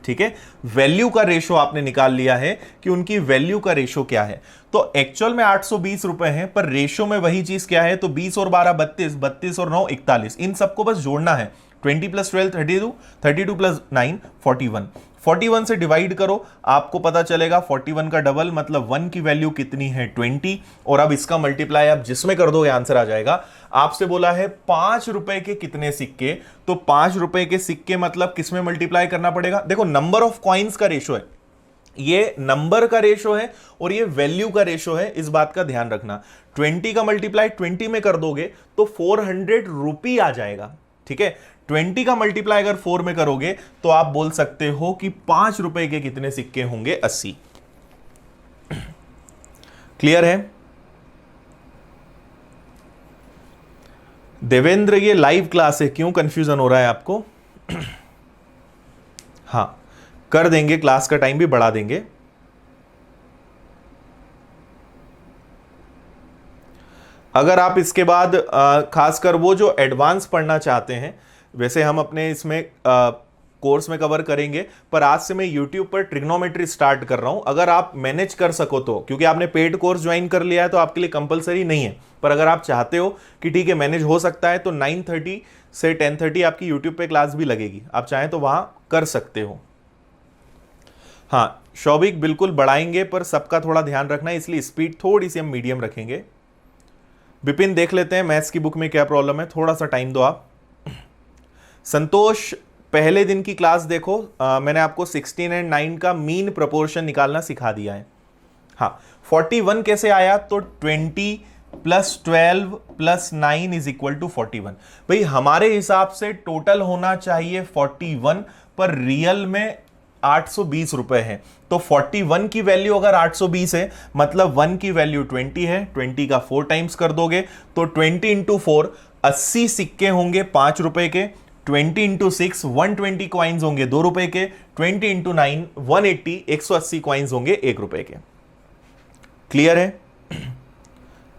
ठीक है, वैल्यू का रेशो आपने निकाल लिया है कि उनकी वैल्यू का रेशो क्या है। तो एक्चुअल में 820 रुपए हैं, पर रेशो में वही चीज क्या है? तो 20 और 12 32, 32 और 9 41। इन सबको बस जोड़ना है, 20 प्लस 12 32, 32 प्लस 9 41, 41 से डिवाइड करो, आपको पता चलेगा 41 का डबल मतलब 1 की वैल्यू कितनी है 20, और अब इसका मल्टीप्लाई आप जिसमें कर दोगे आंसर आ जाएगा। आपसे बोला है 5 रुपए के कितने सिक्के, तो 5 रुपए के सिक्के मतलब किसमें मल्टीप्लाई करना पड़ेगा, देखो नंबर ऑफ कॉइन्स का रेशो है, ये नंबर का रेशो है और ये वैल्यू का रेशो है, इस बात का ध्यान रखना। 20 का मल्टीप्लाई 20 में कर दोगे तो 400 रुपी आ जाएगा, ठीक है। 20 का मल्टीप्लाई अगर 4 में करोगे तो आप बोल सकते हो कि 5 रुपए के कितने सिक्के होंगे 80। क्लियर है देवेंद्र, ये लाइव क्लास है, क्यों कंफ्यूजन हो रहा है आपको? हाँ कर देंगे, क्लास का टाइम भी बढ़ा देंगे। अगर आप इसके बाद खासकर वो जो एडवांस पढ़ना चाहते हैं, वैसे हम अपने इसमें कोर्स में कवर करेंगे, पर आज से मैं YouTube पर ट्रिग्नोमेट्री स्टार्ट कर रहा हूं। अगर आप मैनेज कर सको तो, क्योंकि आपने पेड कोर्स ज्वाइन कर लिया है तो आपके लिए कंपलसरी नहीं है, पर अगर आप चाहते हो कि ठीक है मैनेज हो सकता है तो 9:30 से 10:30 आपकी YouTube पे क्लास भी लगेगी, आप चाहें तो वहां कर सकते हो। हाँ शौभिक बिल्कुल बढ़ाएंगे, पर सबका थोड़ा ध्यान रखना है, इसलिए स्पीड थोड़ी सी हम मीडियम रखेंगे। विपिन देख लेते हैं मैथ्स की बुक में क्या प्रॉब्लम है, थोड़ा सा टाइम दो आप। संतोष पहले दिन की क्लास देखो, मैंने आपको 16 और 9 का मीन प्रोपोर्शन निकालना सिखा दिया है। हाँ 41 कैसे आया, तो 20 plus 12 plus 9 is equal to 41। भाई हमारे हिसाब से टोटल होना चाहिए 41, पर रियल में 820 रुपए है, तो 41 की वैल्यू अगर 820 है मतलब 1 की वैल्यू 20 है, 20 का 4 टाइम्स कर दोगे तो 20 इंटू 4 80 सिक्के होंगे 5 रुपए के, 20 इंटू 6 120 कॉइन्स होंगे 2 रुपए के, 20 इंटू 9 180 180 कॉइन्स होंगे 1 रुपए के। क्लियर है?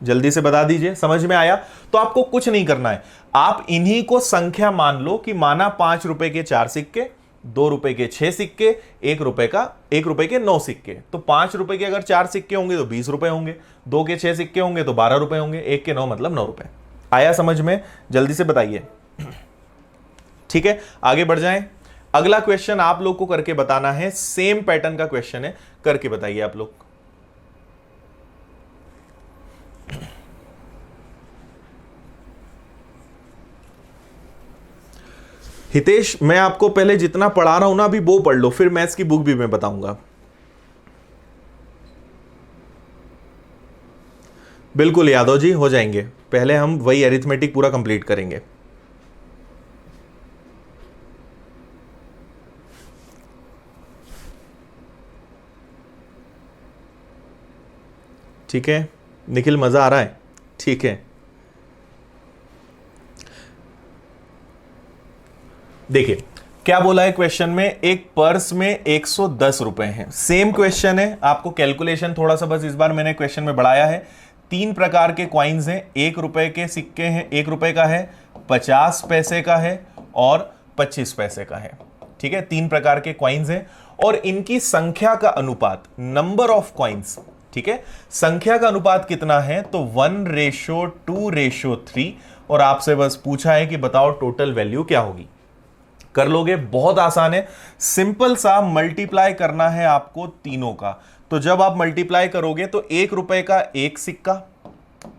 जल्दी से बता दीजिए, समझ में आया? तो आपको कुछ नहीं करना है, आप इन्हीं को संख्या मान लो कि माना 5 रुपए के 4 सिक्के, 2 रुपए के 6 सिक्के, 1 रुपए के 9 सिक्के, तो 5 रुपए के अगर 4 सिक्के होंगे तो 20 रुपए होंगे, 2 के 6 सिक्के होंगे तो 12 रुपए होंगे, 1 के 9 मतलब 9 रुपए। आया समझ में? जल्दी से बताइए। ठीक है आगे बढ़ जाएं। अगला क्वेश्चन आप लोग को करके बताना है, सेम पैटर्न का क्वेश्चन है, करके बताइए आप लोग। हितेश मैं आपको पहले जितना पढ़ा रहा हूं ना अभी वो पढ़ लो, फिर मैथ्स की बुक भी मैं बताऊंगा। बिल्कुल यादव जी हो जाएंगे, पहले हम वही अरिथमेटिक पूरा कंप्लीट करेंगे। ठीक है निखिल मजा आ रहा है? ठीक है देखिए क्या बोला है क्वेश्चन में, एक पर्स में 110 रुपए हैं। सेम क्वेश्चन है, आपको कैलकुलेशन थोड़ा सा बस इस बार मैंने क्वेश्चन में बढ़ाया है। 3 प्रकार के कॉइन्स हैं, 1 रुपए के सिक्के हैं, 1 रुपए का है, 50 पैसे का है और 25 पैसे का है। ठीक है 3 प्रकार के कॉइन्स हैं और इनकी संख्या का अनुपात, नंबर ऑफ कॉइन्स, ठीक है संख्या का अनुपात कितना है, तो 1:2:3, और आपसे बस पूछा है कि बताओ टोटल वैल्यू क्या होगी। कर लोगे, बहुत आसान है, सिंपल सा मल्टीप्लाई करना है आपको तीनों का। तो जब आप मल्टीप्लाई करोगे तो 1 रुपए का 1 सिक्का,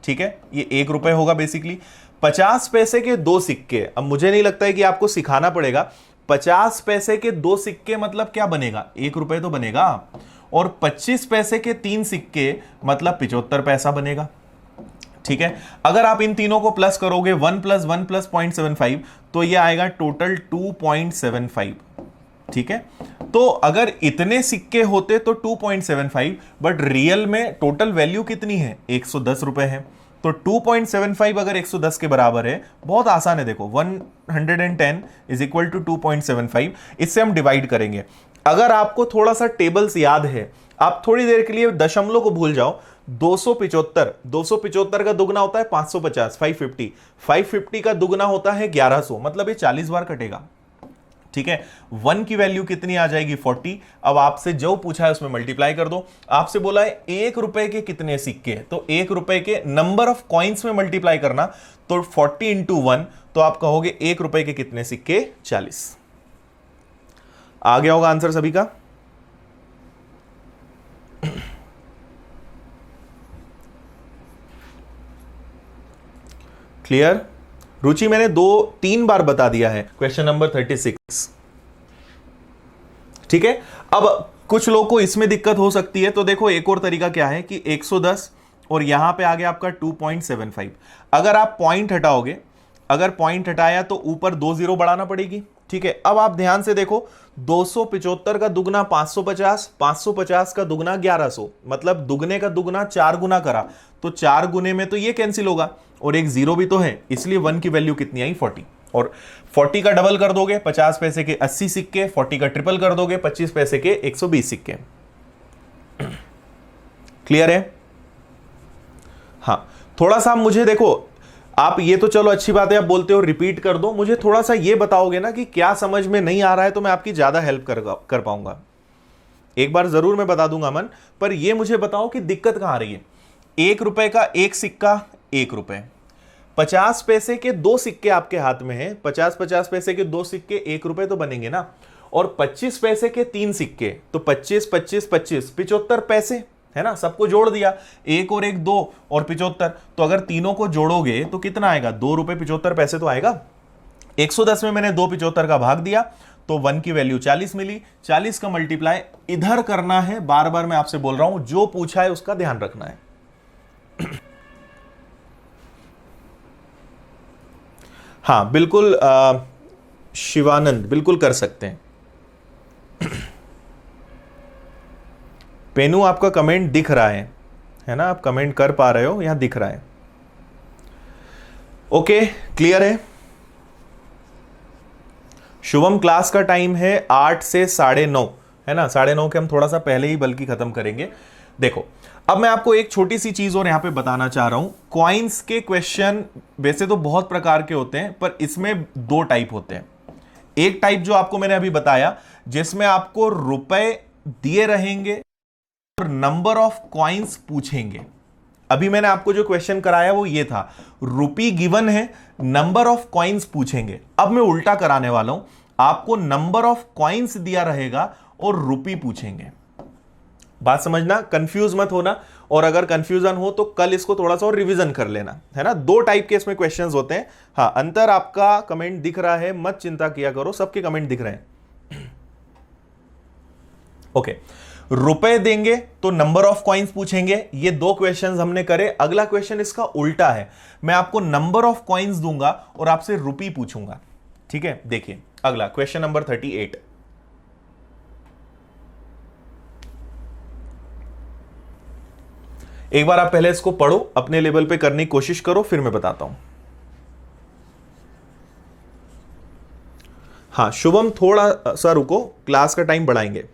ठीक है ये 1 रुपए होगा बेसिकली। 50 पैसे के 2 सिक्के, अब मुझे नहीं लगता है कि आपको सिखाना पड़ेगा, 50 पैसे के 2 सिक्के मतलब क्या बनेगा, 1 रुपए तो बनेगा, और 25 पैसे के 3 सिक्के मतलब 75 पैसा बनेगा। ठीक है अगर आप इन तीनों को प्लस करोगे 1 + 1 + 0.75 तो ये आएगा टोटल 2.75। ठीक है तो अगर इतने सिक्के होते तो 2.75, बट रियल में टोटल वैल्यू कितनी है, 110 रुपए है, तो 2.75 अगर 110 के बराबर है, बहुत आसान है, देखो 110 = 2.75, इससे हम डिवाइड करेंगे। अगर आपको थोड़ा सा टेबल्स याद है, आप थोड़ी देर के लिए दशमलव को भूल जाओ, 275 का दुगना होता है 550, 550 का दुगना होता है 1100, मतलब ये 40 बार कटेगा। ठीक है 1 की वैल्यू कितनी आ जाएगी, 40। अब आपसे जो पूछा है उसमें मल्टीप्लाई कर दो। आपसे बोला है 1 रुपए के कितने सिक्के, तो 1 रुपए के नंबर ऑफ कॉइन्स में मल्टीप्लाई करना, तो 40 × 1 तो आप कहोगे 1 रुपए के कितने सिक्के? 40। आ गया होगा आंसर सभी का? क्लियर? रुचि मैंने 2-3 बार बता दिया है। Question number 36। ठीक है, अब कुछ लोगों को इसमें दिक्कत हो सकती है, तो देखो एक और तरीका क्या है कि 110 और यहां पे आ गया आपका 2.75। अगर आप पॉइंट हटाओगे, अगर पॉइंट हटाया तो ऊपर 2 जीरो बढ़ाना पड़ेगी। ठीक है, अब आप ध्यान से देखो, 275 का दुगना 550, 550 का दुगना 1100, मतलब दुगने का दुगना 4 गुना करा, तो 4 गुने में तो ये कैंसिल होगा और एक जीरो भी तो है, इसलिए 1 की वैल्यू कितनी आई? 40। और 40 का डबल कर दोगे 50 पैसे के 80 सिक्के, 40 का ट्रिपल कर दोगे 25 पैसे के 120 सिक्के। क्लियर है? हाँ, थोड़ा सा मुझे देखो, आप ये तो चलो अच्छी बात है, आप बोलते हो रिपीट कर दो, मुझे थोड़ा सा ये बताओगे ना कि क्या समझ में नहीं आ रहा है, तो मैं आपकी ज्यादा हेल्प कर पाऊंगा। एक बार जरूर मैं बता दूंगा मन, पर ये मुझे बताओ कि दिक्कत कहां आ रही है। 1 रुपए का एक सिक्का 1 रुपए, 50 पैसे के 2 सिक्के आपके हाथ में है, 50-50 पैसे के 2 सिक्के 1 रुपए तो बनेंगे ना, और 25 पैसे के 3 सिक्के, तो 25-25-25 75 पैसे है ना, सबको जोड़ दिया, 1 और 1 2 और 75, तो अगर तीनों को जोड़ोगे तो कितना आएगा? 2 रुपए 75 पैसे तो आएगा। 110 में मैंने 2.75 का भाग दिया, तो 1 की वैल्यू 40 मिली। 40 का मल्टीप्लाई इधर करना है, बार बार मैं आपसे बोल रहा हूं, जो पूछा है उसका ध्यान रखना है। हाँ बिल्कुल, शिवानंद बिल्कुल कर सकते हैं। पेनू आपका कमेंट दिख रहा है ना, आप कमेंट कर पा रहे हो, यहां दिख रहा है। ओके, क्लियर है? शुभम क्लास का टाइम है 8 से 9:30 है ना, 9:30 के हम थोड़ा सा पहले ही बल्कि खत्म करेंगे। देखो, अब मैं आपको एक छोटी सी चीज और यहां पे बताना चाह रहा हूं। कॉइन्स के क्वेश्चन वैसे तो बहुत प्रकार के होते हैं, पर इसमें 2 टाइप होते हैं। एक टाइप जो आपको मैंने अभी बताया, जिसमें आपको रुपए दिए रहेंगे और नंबर ऑफ कॉइन्स पूछेंगे। अभी मैंने आपको जो क्वेश्चन कराया वो ये था, रुपी गिवन है, नंबर ऑफ कॉइन्स पूछेंगे। अब मैं उल्टा कराने वाला हूं, आपको नंबर ऑफ कॉइन्स दिया रहेगा और रुपी पूछेंगे। बात समझना, कंफ्यूज मत होना, और अगर कंफ्यूजन हो तो कल इसको थोड़ा सा और रिवीजन कर लेना, है ना। 2 टाइप के इसमें क्वेश्चंस होते हैं। हाँ, अंतर आपका कमेंट दिख रहा है, मत चिंता किया करो, सबके कमेंट दिख रहे हैं। ओके, रुपए देंगे तो नंबर ऑफ कॉइन्स पूछेंगे। ये 2 क्वेश्चंस हमने करे। अगला क्वेश्चन इसका उल्टा है, मैं आपको नंबर ऑफ कॉइन्स दूंगा और आपसे रुपी पूछूंगा। ठीक है, देखिए अगला क्वेश्चन नंबर 38। एक बार आप पहले इसको पढ़ो, अपने लेवल पे करने की कोशिश करो, फिर मैं बताता हूं। हाँ शुभम, थोड़ा सा रुको, क्लास का टाइम बढ़ाएंगे।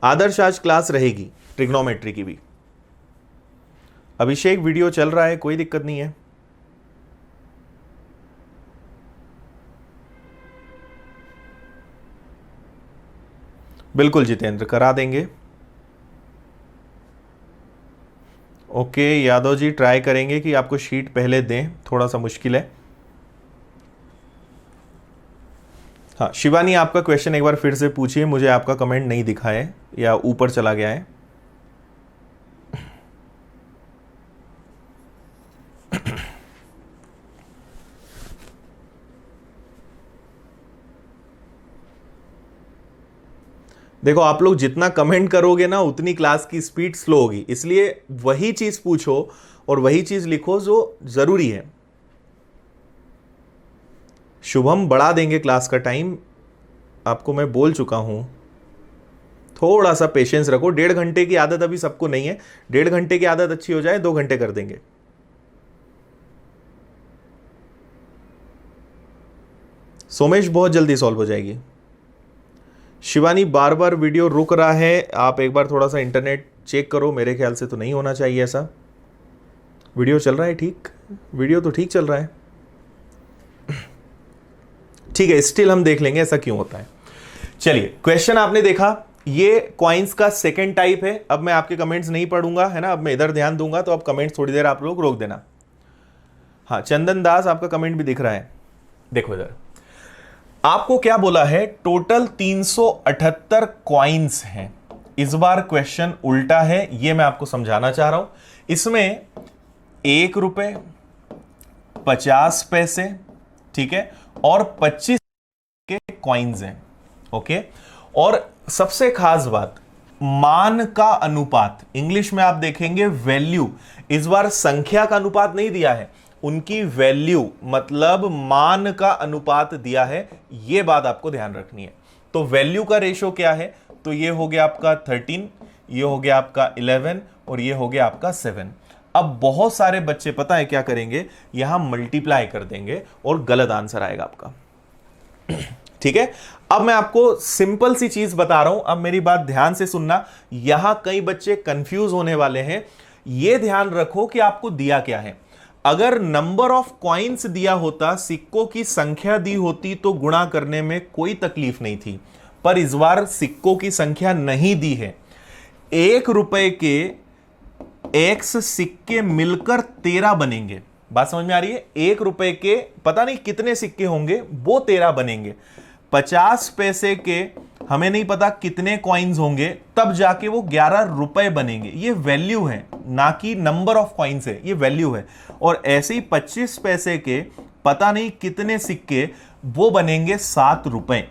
आदर्श आज क्लास रहेगी ट्रिग्नोमेट्री की भी। अभिषेक वीडियो चल रहा है, कोई दिक्कत नहीं है। बिल्कुल जितेंद्र, करा देंगे। ओके यादव जी, ट्राई करेंगे कि आपको शीट पहले दें, थोड़ा सा मुश्किल है। हाँ शिवानी, आपका क्वेश्चन एक बार फिर से पूछिए, मुझे आपका कमेंट नहीं दिखा है या ऊपर चला गया है। देखो, आप लोग जितना कमेंट करोगे ना, उतनी क्लास की स्पीड स्लो होगी, इसलिए वही चीज पूछो और वही चीज लिखो जो जरूरी है। शुभम, बढ़ा देंगे क्लास का टाइम, आपको मैं बोल चुका हूं, थोड़ा सा पेशेंस रखो। 1.5 घंटे की आदत अभी सबको नहीं है, 1.5 घंटे की आदत अच्छी हो जाए 2 घंटे कर देंगे। सोमेश, बहुत जल्दी सॉल्व हो जाएगी। शिवानी, बार बार वीडियो रुक रहा है, आप एक बार थोड़ा सा इंटरनेट चेक करो, मेरे ख्याल से तो नहीं होना चाहिए ऐसा। वीडियो चल रहा है ठीक, वीडियो तो ठीक चल रहा है, ठीक है, स्टिल हम देख लेंगे ऐसा क्यों होता है। चलिए, क्वेश्चन आपने देखा, ये कॉइन्स का सेकंड टाइप है। अब मैं आपके कमेंट्स नहीं पढ़ूंगा, है ना, अब मैं इधर ध्यान दूंगा, तो अब कमेंट्स थोड़ी देर आप लोग रोक देना। हाँ, चंदन दास आपका कमेंट भी दिख रहा है। देखो इधर आपको क्या बोला है, टोटल 378 कॉइन्स हैं। इस बार क्वेश्चन उल्टा है, ये मैं आपको समझाना चाह रहा हूं। इसमें 1 रुपए, 50 पैसे, ठीक है, और 25 के कॉइन्स हैं। ओके, और सबसे खास बात, मान का अनुपात, इंग्लिश में आप देखेंगे वैल्यू, इस बार संख्या का अनुपात नहीं दिया है, उनकी वैल्यू मतलब मान का अनुपात दिया है। यह बात आपको ध्यान रखनी है। तो वैल्यू का रेशो क्या है, तो ये हो गया आपका 13, ये हो गया आपका 11 और ये हो गया आपका 7। अब बहुत सारे बच्चे पता है क्या करेंगे, यहां मल्टीप्लाई कर देंगे और गलत आंसर आएगा आपका। ठीक है, अब मैं आपको सिंपल सी चीज बता रहा हूं, अब मेरी बात ध्यान से सुनना। यहां कई बच्चे कंफ्यूज होने वाले हैं। यह ध्यान रखो कि आपको दिया क्या है। अगर नंबर ऑफ कॉइन्स दिया होता, सिक्कों की संख्या दी होती, तो गुणा करने में कोई तकलीफ नहीं थी। पर इस बार सिक्कों की संख्या नहीं दी है। 1 रुपए के x सिक्के मिलकर 13 बनेंगे। बात समझ में आ रही है? 1 रुपए के पता नहीं कितने सिक्के होंगे, वो 13 बनेंगे। 50 पैसे के हमें नहीं पता कितने कॉइन्स होंगे, तब जाके वो 11 रुपए बनेंगे। ये वैल्यू है, ना कि नंबर ऑफ कॉइन्स है, ये वैल्यू है। और ऐसे ही 25 पैसे के पता नहीं कितने सिक्के, वो बनेंगे 7 रुपए।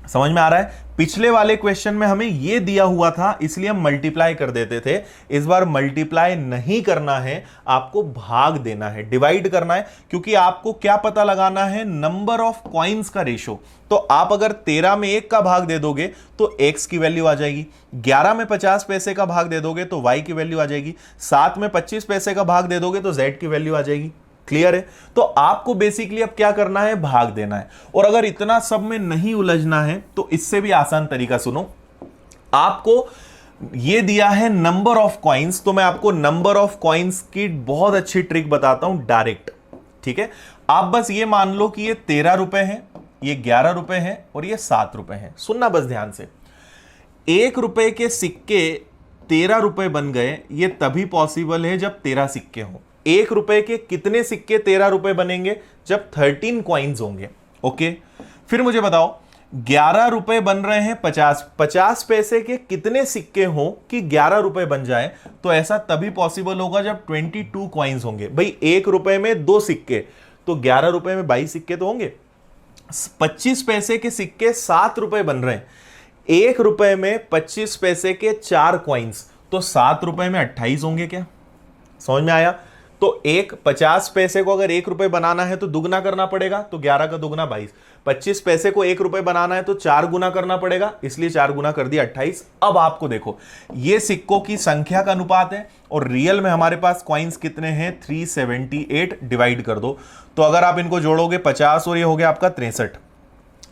समझ में आ रहा है? पिछले वाले क्वेश्चन में हमें यह दिया हुआ था, इसलिए हम मल्टीप्लाई कर देते थे। इस बार मल्टीप्लाई नहीं करना है, आपको भाग देना है, डिवाइड करना है, क्योंकि आपको क्या पता लगाना है, नंबर ऑफ कॉइन्स का रेशो। तो आप अगर 13 में 1 का भाग दे दोगे तो x की वैल्यू आ जाएगी, 11 में 50 पैसे का भाग दे दोगे तो y की वैल्यू आ जाएगी, 7 में 25 पैसे का भाग दे दोगे तो z की वैल्यू आ जाएगी। क्लियर है? तो आपको बेसिकली अब क्या करना है, भाग देना है। और अगर इतना सब में नहीं उलझना है तो इससे भी आसान तरीका सुनो। आपको ये दिया है नंबर ऑफ कॉइन्स, तो मैं आपको नंबर ऑफ कॉइन्स की बहुत अच्छी ट्रिक बताता हूं डायरेक्ट। ठीक है, आप बस ये मान लो कि ये 13 रुपए हैं, ये 11 रुपए हैं और ये 7 रुपए हैं। सुनना बस ध्यान से। 1 रुपए के सिक्के 13 रुपए बन गए, ये तभी पॉसिबल है जब 13 सिक्के हों। 1 रुपए के कितने सिक्के 13 रुपए बनेंगे, जब 13 कॉइन्स होंगे। ओके, फिर मुझे बताओ 11 रुपए बन रहे हैं 50 पैसे के कितने सिक्के हों कि 11 रुपए बन जाए, तो ऐसा तभी पॉसिबल होगा जब 22 कॉइन्स होंगे। भाई 1 रुपए में 2 सिक्के, तो 11 रुपए में 22 सिक्के तो होंगे। 25 पैसे के सिक्के 7 रुपए बन रहे हैं, 1 रुपए में 25 पैसे के 4 कॉइन्स, तो 7 रुपए में 28 होंगे। क्या समझ में आया? तो 50 पैसे को अगर 1 रुपए बनाना है तो दुगना करना पड़ेगा, तो 11 का दुगना 22। 25 पैसे को 1 रुपए बनाना है तो 4 गुना करना पड़ेगा, इसलिए 4 गुना कर दिया 28। अब आपको देखो, ये सिक्कों की संख्या का अनुपात है और रियल में हमारे पास कॉइन्स कितने हैं, 378। डिवाइड कर दो, तो अगर आप इनको जोड़ोगे 50 और ये हो गया आपका 63।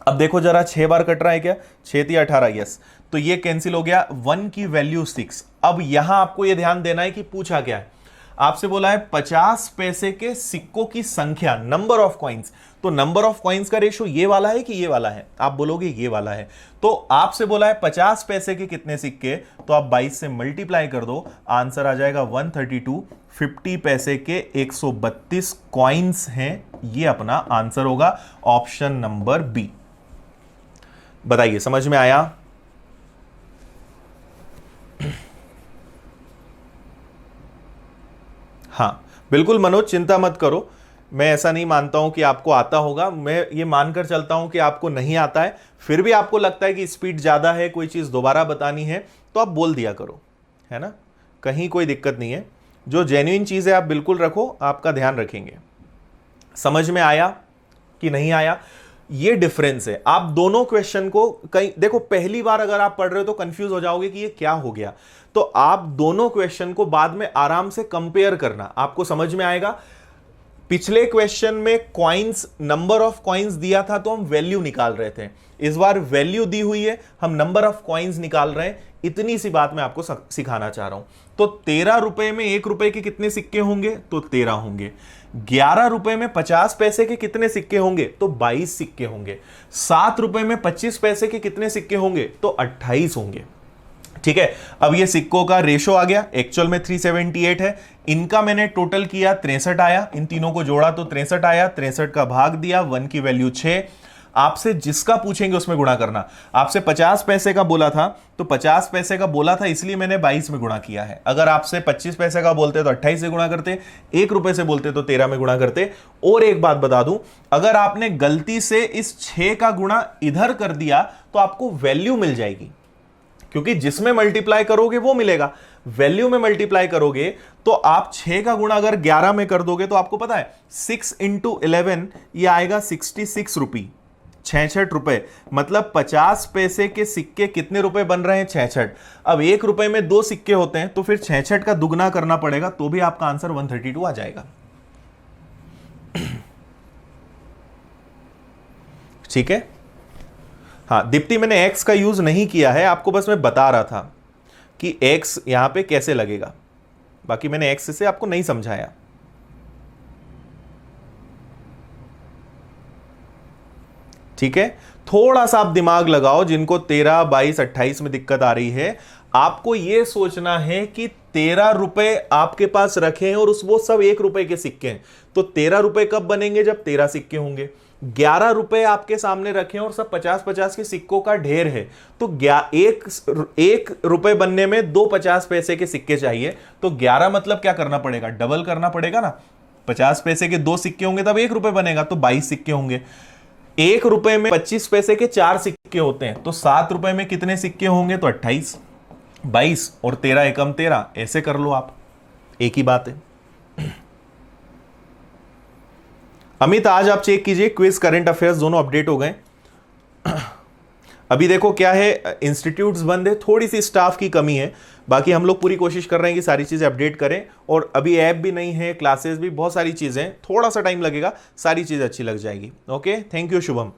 अब देखो जरा 6 बार कट रहा है क्या, 6 3 18, यस। तो ये कैंसिल हो गया, 1 की वैल्यू 6। अब यहां आपको यह ध्यान देना है कि पूछा क्या है, आपसे बोला है 50 पैसे के सिक्कों की संख्या, नंबर ऑफ कॉइन्स। तो नंबर ऑफ कॉइन्स का रेशो ये वाला है कि ये वाला है, आप बोलोगे ये वाला है। तो आपसे बोला है 50 पैसे के कितने सिक्के, तो आप 22 से मल्टीप्लाई कर दो, आंसर आ जाएगा 132। 50 पैसे के 132 कॉइन्स हैं, ये अपना आंसर होगा, ऑप्शन नंबर बी। बताइए समझ में आया? हाँ बिल्कुल मनोज, चिंता मत करो, मैं ऐसा नहीं मानता हूं कि आपको आता होगा, मैं ये मानकर चलता हूं कि आपको नहीं आता है। फिर भी आपको लगता है कि स्पीड ज्यादा है, कोई चीज दोबारा बतानी है, तो आप बोल दिया करो, है ना, कहीं कोई दिक्कत नहीं है। जो जेन्युइन चीज है आप बिल्कुल रखो, आपका ध्यान रखेंगे। समझ में आया कि नहीं आया? ये डिफरेंस है। आप दोनों क्वेश्चन को कहीं देखो, पहली बार अगर आप पढ़ रहे हो तो कंफ्यूज हो जाओगे कि ये क्या हो गया, तो आप दोनों क्वेश्चन को बाद में आराम से कंपेयर करना, आपको समझ में आएगा। पिछले क्वेश्चन में कॉइन्स, नंबर ऑफ कॉइन्स दिया था तो हम वैल्यू निकाल रहे थे, इस बार वैल्यू दी हुई है, हम नंबर ऑफ कॉइन्स निकाल रहे हैं। इतनी सी बात मैं आपको सिखाना चाह रहा हूं। तो 13 रुपए में 1 रुपए के कितने सिक्के होंगे, तो 13 होंगे। 11 रुपए में 50 पैसे के कितने सिक्के होंगे, तो 22 सिक्के होंगे। 7 रुपए में 25 पैसे के कितने सिक्के होंगे, तो 28 होंगे। ठीक है, अब ये सिक्कों का रेशो आ गया, एक्चुअल में 378 है, इनका मैंने टोटल किया 63 आया, इन तीनों को जोड़ा तो 63 आया, 63 का भाग दिया, 1 की वैल्यू 6। आपसे जिसका पूछेंगे उसमें गुणा करना। आपसे 50 पैसे का बोला था तो 50 पैसे का बोला था इसलिए मैंने 22 में गुणा किया है। अगर आपसे 25 पैसे का बोलते तो 28 से गुणा करते, 1 रुपए से बोलते तो 13 में गुणा करते। और एक बात बता दूं, अगर आपने गलती से इस 6 का गुणा इधर कर दिया तो आपको वैल्यू मिल जाएगी, क्योंकि जिसमें मल्टीप्लाई करोगे वो मिलेगा। वैल्यू में मल्टीप्लाई करोगे तो आप 6 का गुणा अगर 11 में कर दोगे तो आपको पता है 6 इंटू 11 ये आएगा 66 रुपी, 66 रुपए। मतलब 50 पैसे के सिक्के कितने रुपए बन रहे हैं? 66। अब 1 रुपए में 2 सिक्के होते हैं तो फिर 66 का दुगना करना पड़ेगा, तो भी आपका आंसर 132 आ जाएगा। ठीक है। हाँ दीप्ति, मैंने x का यूज नहीं किया है, आपको बस मैं बता रहा था कि x यहां पे कैसे लगेगा, बाकी मैंने x से आपको नहीं समझाया। ठीक है, थोड़ा सा आप दिमाग लगाओ, जिनको 13, 22, 28 में दिक्कत आ रही है, आपको यह सोचना है कि 13 रुपए आपके पास रखे हैं और वो सब 1 रुपए के सिक्के हैं, तो 13 रुपए कब बनेंगे? जब 13 सिक्के होंगे। 11 रुपए आपके सामने रखे हैं और सब 50-50 के सिक्कों का ढेर है, तो एक रुपए बनने में 2 50 पैसे के सिक्के चाहिए, तो 11 मतलब क्या करना पड़ेगा? डबल करना पड़ेगा ना। 50 पैसे के 2 सिक्के होंगे तब 1 रुपए बनेगा, तो 22 सिक्के होंगे। 1 रुपए में 25 पैसे के 4 सिक्के होते हैं, तो 7 रुपए में कितने सिक्के होंगे? तो 28, 22 और 13 एकम 13, ऐसे कर लो आप, एक ही बात है। अमित आज आप चेक कीजिए, क्विज करंट अफेयर्स दोनों अपडेट हो गए। अभी देखो क्या है, इंस्टीट्यूट्स बंद है, थोड़ी सी स्टाफ की कमी है, बाकी हम लोग पूरी कोशिश कर रहे हैं कि सारी चीजें अपडेट करें। और अभी ऐप भी नहीं है, क्लासेस भी, बहुत सारी चीजें, थोड़ा सा टाइम लगेगा, सारी चीज अच्छी लग जाएगी। Okay, thank you Shubham.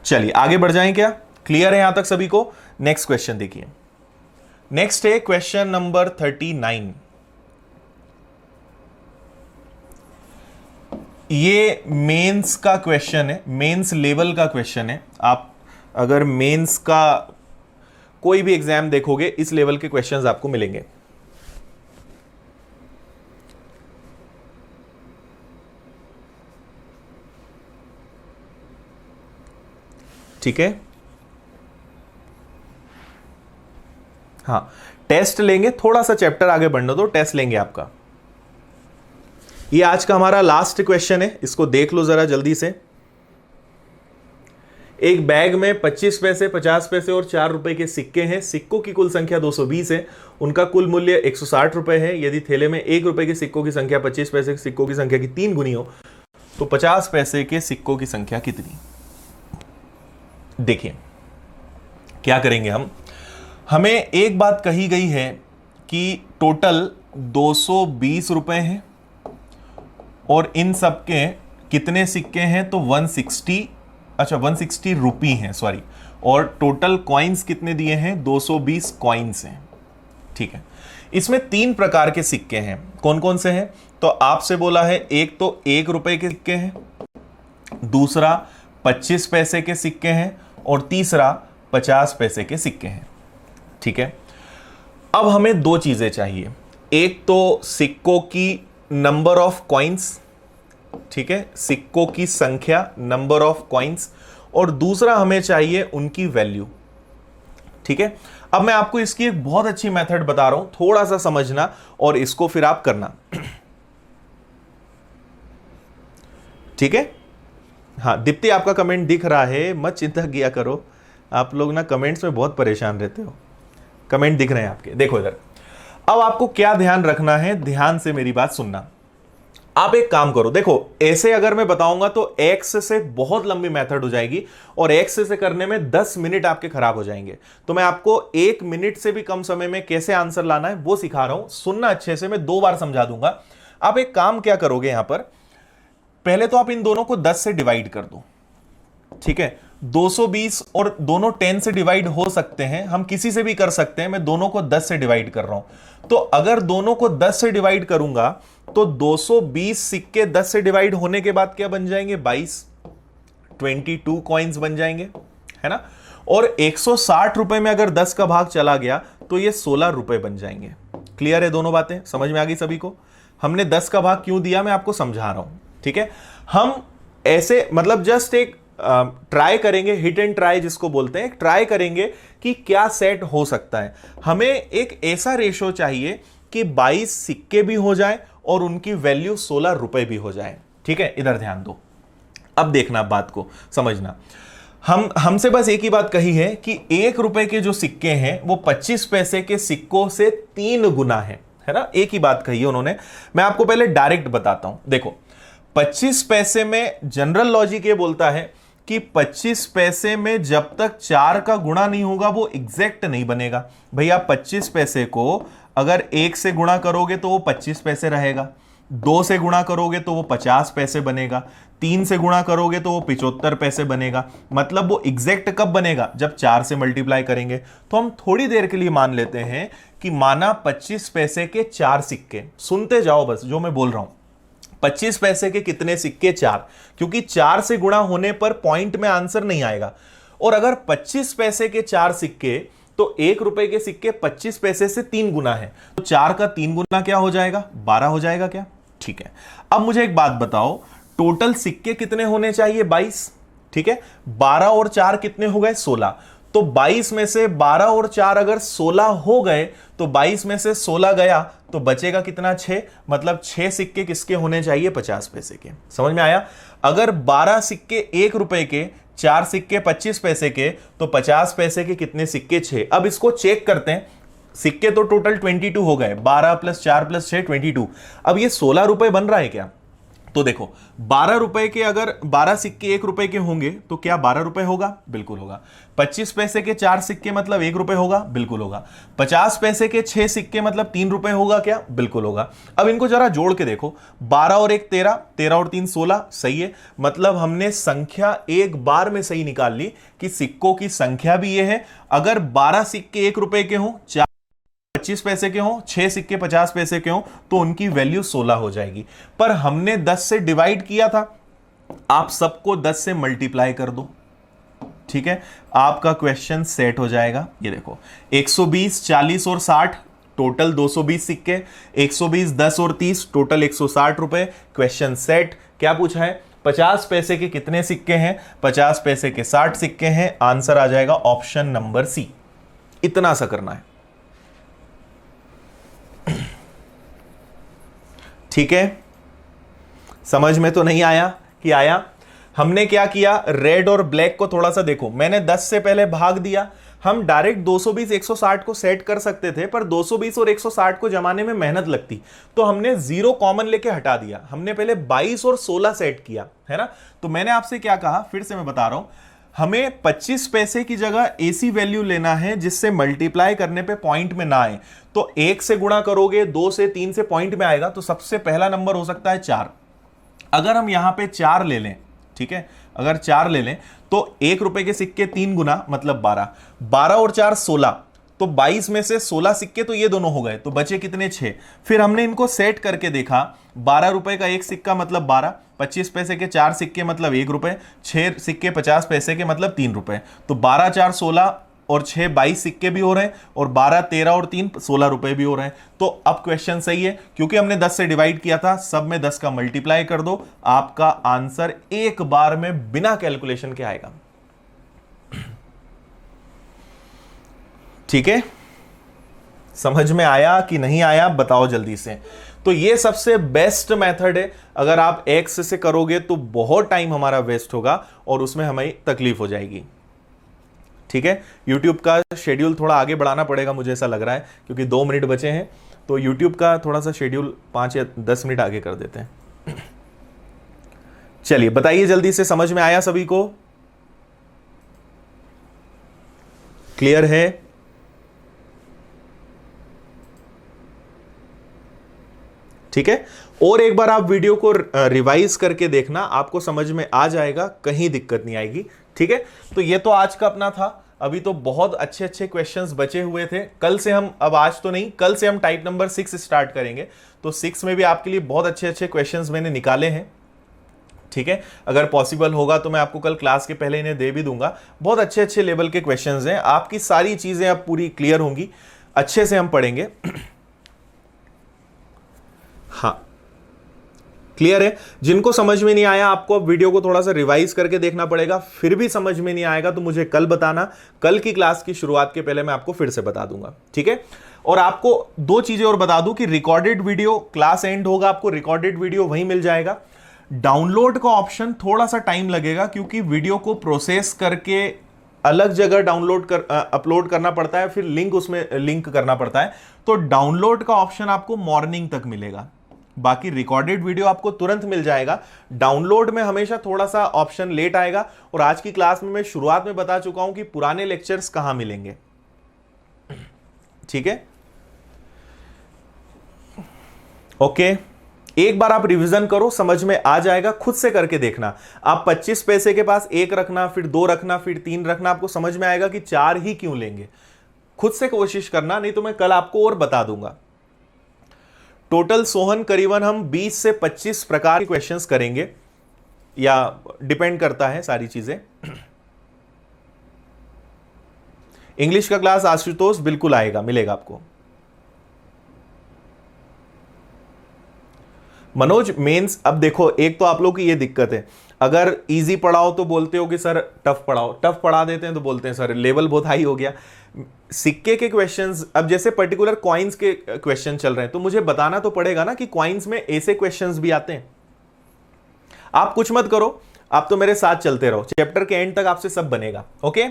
चलिए आगे बढ़ जाएं, क्या क्लियर है यहां तक सभी को? नेक्स्ट क्वेश्चन देखिए। नेक्स्ट है क्वेश्चन नंबर 39। ये मेंस का क्वेश्चन है, मेंस लेवल का क्वेश्चन है। आप अगर मेंस का कोई भी एग्जाम देखोगे, इस लेवल के क्वेश्चंस आपको मिलेंगे। ठीक है, हाँ टेस्ट लेंगे, थोड़ा सा चैप्टर आगे बढ़ने दो, टेस्ट लेंगे आपका। ये आज का हमारा लास्ट क्वेश्चन है, इसको देख लो जरा जल्दी से। एक बैग में 25 पैसे, 50 पैसे और 4 रुपए के सिक्के हैं। सिक्कों की कुल संख्या 220 है, उनका कुल मूल्य 160 रुपए है। यदि थैले में 1 रुपए के सिक्कों की संख्या 25 पैसे के सिक्कों की संख्या की 3 गुनी हो तो 50 पैसे के सिक्कों की संख्या कितनी? देखिए क्या करेंगे हम। हमें एक बात कही गई है कि टोटल 220 रुपए हैं और इन सब के कितने सिक्के हैं? तो 160, अच्छा 160 रुपी हैं, सॉरी। और टोटल कॉइन्स कितने दिए हैं? 220 कॉइन्स हैं। ठीक है, इसमें 3 प्रकार के सिक्के हैं। कौन कौन से हैं? तो आपसे बोला है एक तो 1 रुपए के सिक्के हैं, दूसरा 25 पैसे के सिक्के हैं और तीसरा 50 पैसे के सिक्के हैं। ठीक है, अब हमें 2 चीजें चाहिए। एक तो सिक्कों की नंबर ऑफ कॉइन्स, ठीक है, सिक्कों की संख्या, नंबर ऑफ कॉइन्स, और दूसरा हमें चाहिए उनकी वैल्यू। ठीक है, अब मैं आपको इसकी एक बहुत अच्छी मेथड बता रहा हूं, थोड़ा सा समझना और इसको फिर आप करना। ठीक है, हाँ दीप्ति आपका कमेंट दिख रहा है, मत चिंता किया करो। आप लोग ना कमेंट्स में बहुत परेशान रहते हो, कमेंट दिख रहे हैं आपके। देखो इधर, अब आपको क्या ध्यान रखना है, ध्यान से मेरी बात सुनना। आप एक काम करो, देखो ऐसे अगर मैं बताऊंगा तो एक्स से बहुत लंबी मेथड हो जाएगी और एक्स से करने में 10 मिनट आपके खराब हो जाएंगे। तो मैं आपको 1 मिनट से भी कम समय में कैसे आंसर लाना है वो सिखा रहा हूं, सुनना अच्छे से, मैं 2 बार समझा दूंगा। आप एक काम क्या करोगे, यहां पर पहले तो आप इन दोनों को 10 से डिवाइड कर दो। ठीक है, 220 और दोनों 10 से डिवाइड हो सकते हैं, हम किसी से भी कर सकते हैं, मैं दोनों को 10 से डिवाइड कर रहा हूं। तो अगर दोनों को 10 से डिवाइड करूंगा तो 220 सिक्के 10 से डिवाइड होने के बाद क्या बन जाएंगे? 22 कॉइन्स बन जाएंगे, है ना। और 160 रुपए में अगर 10 का भाग चला गया तो ये 16 रुपए बन जाएंगे। क्लियर है दोनों बातें, समझ में आ गई सभी को? हमने 10 का भाग क्यों दिया मैं आपको समझा रहा हूं, ठीक है। हम ऐसे मतलब जस्ट एक ट्राई करेंगे, हिट एंड ट्राई जिसको बोलते हैं, ट्राई करेंगे कि क्या सेट हो सकता है। हमें एक ऐसा रेशो चाहिए कि 22 सिक्के भी हो जाए और उनकी वैल्यू 16 रुपए भी हो जाए, ठीक है। इधर ध्यान दो, अब देखना बात को समझना। हमसे बस एक ही बात कही है कि 1 रुपए के जो सिक्के हैं वो 25 पैसे के सिक्कों से 3 गुना है ना, एक ही बात कही है उन्होंने। मैं आपको पहले डायरेक्ट बताता हूं। देखो 25 पैसे में जनरल लॉजिक ये बोलता है कि 25 पैसे में जब तक 4 का गुणा नहीं होगा वो एग्जैक्ट नहीं बनेगा। भैया 25 पैसे को अगर 1 से गुणा करोगे तो वो 25 पैसे रहेगा, 2 से गुणा करोगे तो वो 50 पैसे बनेगा, 3 से गुणा करोगे तो वो 75 पैसे बनेगा। मतलब वो एग्जैक्ट कब बनेगा? जब 4 से मल्टीप्लाई करेंगे। तो हम थोड़ी देर के लिए मान लेते हैं कि माना 25 पैसे के 4 सिक्के, सुनते जाओ बस जो मैं बोल रहा हूं। 25 पैसे के कितने सिक्के? 4, क्योंकि 4 से गुणा होने पर पॉइंट में आंसर नहीं आएगा। और अगर 25 पैसे के 4 सिक्के, तो 1 रुपए के सिक्के 25 पैसे से 3 गुना है, तो 4 का 3 गुना क्या हो जाएगा? 12 हो जाएगा क्या? ठीक है। अब मुझे एक बात बताओ, टोटल सिक्के कितने होने चाहिए? 22, ठीक है। 12 और 4 कितने हो गए? 16। तो 22 में से 12 और 4 अगर 16 हो गए तो 22 में से 16 गया तो बचेगा कितना? 6। मतलब 6 सिक्के किसके होने चाहिए? 50 पैसे के। समझ में आया? अगर 12 सिक्के 1 रुपए के, 4 सिक्के 25 पैसे के, तो 50 पैसे के कितने सिक्के? 6। अब इसको चेक करते हैं। सिक्के तो टोटल 22 हो गए, 12 + 4 + 6 22। अब ये 16 रुपए बन रहा है क्या? तो देखो 12 रुपए के, अगर 12 सिक्के 1 रुपए के होंगे तो क्या 12 रुपए होगा? बिल्कुल होगा। 25 पैसे के 4 सिक्के मतलब 1 रुपए होगा? बिल्कुल होगा। 50 पैसे के 6 सिक्के मतलब 3 रुपए होगा क्या? बिल्कुल होगा। अब इनको जरा जोड़ के देखो, 12 और 1 13, 13 और 3 16, सही है। मतलब हमने संख्या एक बार में सही निकाल ली कि सिक्कों की संख्या भी ये है। अगर 12 सिक्के 1 रुपए के हों, 4 25 पैसे के हों, 6 सिक्के 50 पैसे के हों, तो उनकी वैल्यू 16 हो जाएगी। पर हमने 10 से डिवाइड किया था, आप सबको 10 से मल्टीप्लाई कर दो, ठीक है। आपका क्वेश्चन सेट हो जाएगा। ये देखो 120, 40 और 60, टोटल 220 सिक्के, 120, 10 और 30, टोटल 160 रुपए। Question set. क्या पूछा है? 50 पैसे के कितने सिक्के हैं? 50 पैसे के 60 सिक्के हैं। आंसर आ जाएगा ऑप्शन नंबर सी। इतना सा करना है, ठीक है। समझ में तो नहीं आया कि आया? हमने क्या किया, रेड और ब्लैक को थोड़ा सा देखो। मैंने 10 से पहले भाग दिया। हम डायरेक्ट 220 160 को सेट कर सकते थे, पर 220 और 160 को जमाने में मेहनत लगती, तो हमने 0 कॉमन लेके हटा दिया। हमने पहले 22 और 16 सेट किया, है ना। तो मैंने आपसे क्या कहा, फिर से मैं बता रहा हूं, हमें 25 पैसे की जगह ऐसी वैल्यू लेना है जिससे मल्टीप्लाई करने पे पॉइंट में ना आए। तो 1 से गुणा करोगे, 2 से 3 से पॉइंट में आएगा, तो सबसे पहला नंबर हो सकता है 4। अगर हम यहां पे 4 ले लें, ठीक है, अगर 4 ले लें तो 1 रुपए के सिक्के 3 गुना मतलब 12, 12 और 4 16, तो 22 में से 16 सिक्के तो ये दोनों हो गए, तो बचे कितने? 6। फिर हमने इनको सेट करके देखा, 12 रुपए का 1 सिक्का मतलब 12, 25 पैसे के 4 सिक्के मतलब 1 रुपए, 6 सिक्के 50 पैसे के मतलब 3 रुपए। तो 12 4 16 और 6 22 सिक्के भी हो रहे हैं, और 12 13 और 3 16 रुपए भी हो रहे हैं। तो अब क्वेश्चन सही है, क्योंकि हमने 10 से डिवाइड किया था, सब में 10 का मल्टीप्लाई कर दो, आपका आंसर एक बार में बिना कैलकुलेशन के आएगा। ठीक है, समझ में आया कि नहीं आया? बताओ जल्दी से। तो ये सबसे बेस्ट मेथड है। अगर आप एक्स से करोगे तो बहुत टाइम हमारा वेस्ट होगा और उसमें हमें तकलीफ हो जाएगी। ठीक है, YouTube का शेड्यूल थोड़ा आगे बढ़ाना पड़ेगा, मुझे ऐसा लग रहा है, क्योंकि 2 मिनट बचे हैं, तो YouTube का थोड़ा सा शेड्यूल 5 या 10 मिनट आगे कर देते हैं। चलिए बताइए जल्दी से, समझ में आया सभी को? क्लियर है? ठीक है, और एक बार आप वीडियो को रिवाइज करके देखना, आपको समझ में आ जाएगा, कहीं दिक्कत नहीं आएगी। ठीक है, तो ये तो आज का अपना था। अभी तो बहुत अच्छे अच्छे क्वेश्चंस बचे हुए थे। कल से हम, अब आज तो नहीं, कल से हम टाइप नंबर 6 स्टार्ट करेंगे। तो 6 में भी आपके लिए बहुत अच्छे अच्छे क्वेश्चंस मैंने निकाले हैं। ठीक है, अगर पॉसिबल होगा तो मैं आपको कल क्लास के पहले इन्हें दे भी दूंगा। बहुत अच्छे अच्छे लेवल के क्वेश्चंस हैं, आपकी सारी चीजें अब पूरी क्लियर होंगी, अच्छे से हम पढ़ेंगे। हाँ, क्लियर है। जिनको समझ में नहीं आया आपको अब वीडियो को थोड़ा सा रिवाइज करके देखना पड़ेगा, फिर भी समझ में नहीं आएगा तो मुझे कल बताना, कल की क्लास की शुरुआत के पहले मैं आपको फिर से बता दूंगा, ठीक है। और आपको दो चीजें और बता दूं कि रिकॉर्डेड वीडियो क्लास एंड होगा, आपको रिकॉर्डेड वीडियो वहीं मिल जाएगा। डाउनलोड का ऑप्शन थोड़ा सा टाइम लगेगा, क्योंकि वीडियो को प्रोसेस करके अलग जगह डाउनलोड कर अपलोड करना पड़ता है, फिर लिंक उसमें लिंक करना पड़ता है। तो डाउनलोड का ऑप्शन आपको मॉर्निंग तक मिलेगा, बाकी रिकॉर्डेड वीडियो आपको तुरंत मिल जाएगा। डाउनलोड में हमेशा थोड़ा सा ऑप्शन लेट आएगा। और आज की क्लास में मैं शुरुआत में बता चुका हूं कि पुराने लेक्चर्स कहां मिलेंगे, ठीक है। ओके, एक बार आप रिवीजन करो, समझ में आ जाएगा, खुद से करके देखना। आप 25 पैसे के पास 1 रखना, फिर 2 रखना, फिर 3 रखना, आपको समझ में आएगा कि 4 ही क्यों लेंगे। खुद से कोशिश करना, नहीं तो मैं कल आपको और बता दूंगा। टोटल सोहन करीबन हम 20 से 25 प्रकार के क्वेश्चंस करेंगे, या डिपेंड करता है सारी चीजें। इंग्लिश का क्लास आशुतोष बिल्कुल आएगा, मिलेगा आपको। मनोज मेंस, अब देखो एक तो आप लोग की ये दिक्कत है, अगर इजी पढ़ाओ तो बोलते हो कि सर टफ पढ़ाओ, टफ पढ़ा देते हैं तो बोलते हैं सर लेवल बहुत हाई हो गया। सिक्के के क्वेश्चंस, अब जैसे पर्टिकुलर कॉइन्स के क्वेश्चन चल रहे हैं तो मुझे बताना तो पड़ेगा ना कि कॉइन्स में ऐसे क्वेश्चंस भी आते हैं। आप कुछ मत करो, आप तो मेरे साथ चलते रहो, चैप्टर के एंड तक आपसे सब बनेगा। ओके,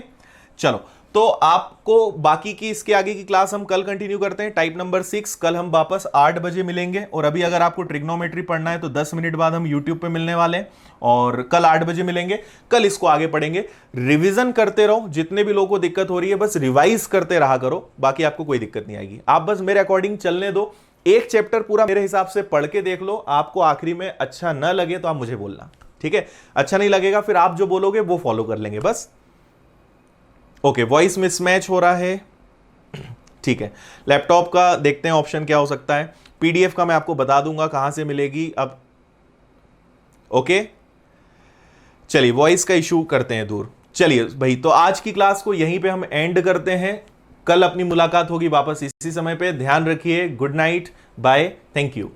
चलो, तो आपको बाकी की इसके आगे की क्लास हम कल कंटिन्यू करते हैं। टाइप नंबर 6 कल हम वापस 8 बजे मिलेंगे। और अभी अगर आपको ट्रिग्नोमेट्री पढ़ना है तो 10 मिनट बाद हम यूट्यूब पे मिलने वाले हैं, और कल 8 बजे मिलेंगे। कल इसको आगे पढ़ेंगे। रिवीजन करते रहो, जितने भी लोगों को दिक्कत हो रही है बस रिवाइज करते रहा करो, बाकी आपको कोई दिक्कत नहीं आएगी। आप बस मेरे अकॉर्डिंग चलने दो, एक चैप्टर पूरा मेरे हिसाब से पढ़ के देख लो। आपको आखिरी में अच्छा न लगे तो आप मुझे बोलना, ठीक है। अच्छा नहीं लगेगा फिर आप जो बोलोगे वो फॉलो कर लेंगे बस। ओके, वॉइस मिसमैच हो रहा है, ठीक है। लैपटॉप का देखते हैं ऑप्शन क्या हो सकता है। पीडीएफ का मैं आपको बता दूंगा कहां से मिलेगी अब। ओके, चलिए वॉइस का इशू करते हैं दूर। चलिए भाई, तो आज की क्लास को यहीं पे हम एंड करते हैं। कल अपनी मुलाकात होगी वापस इसी समय पे। ध्यान रखिए, good night, bye, thank you.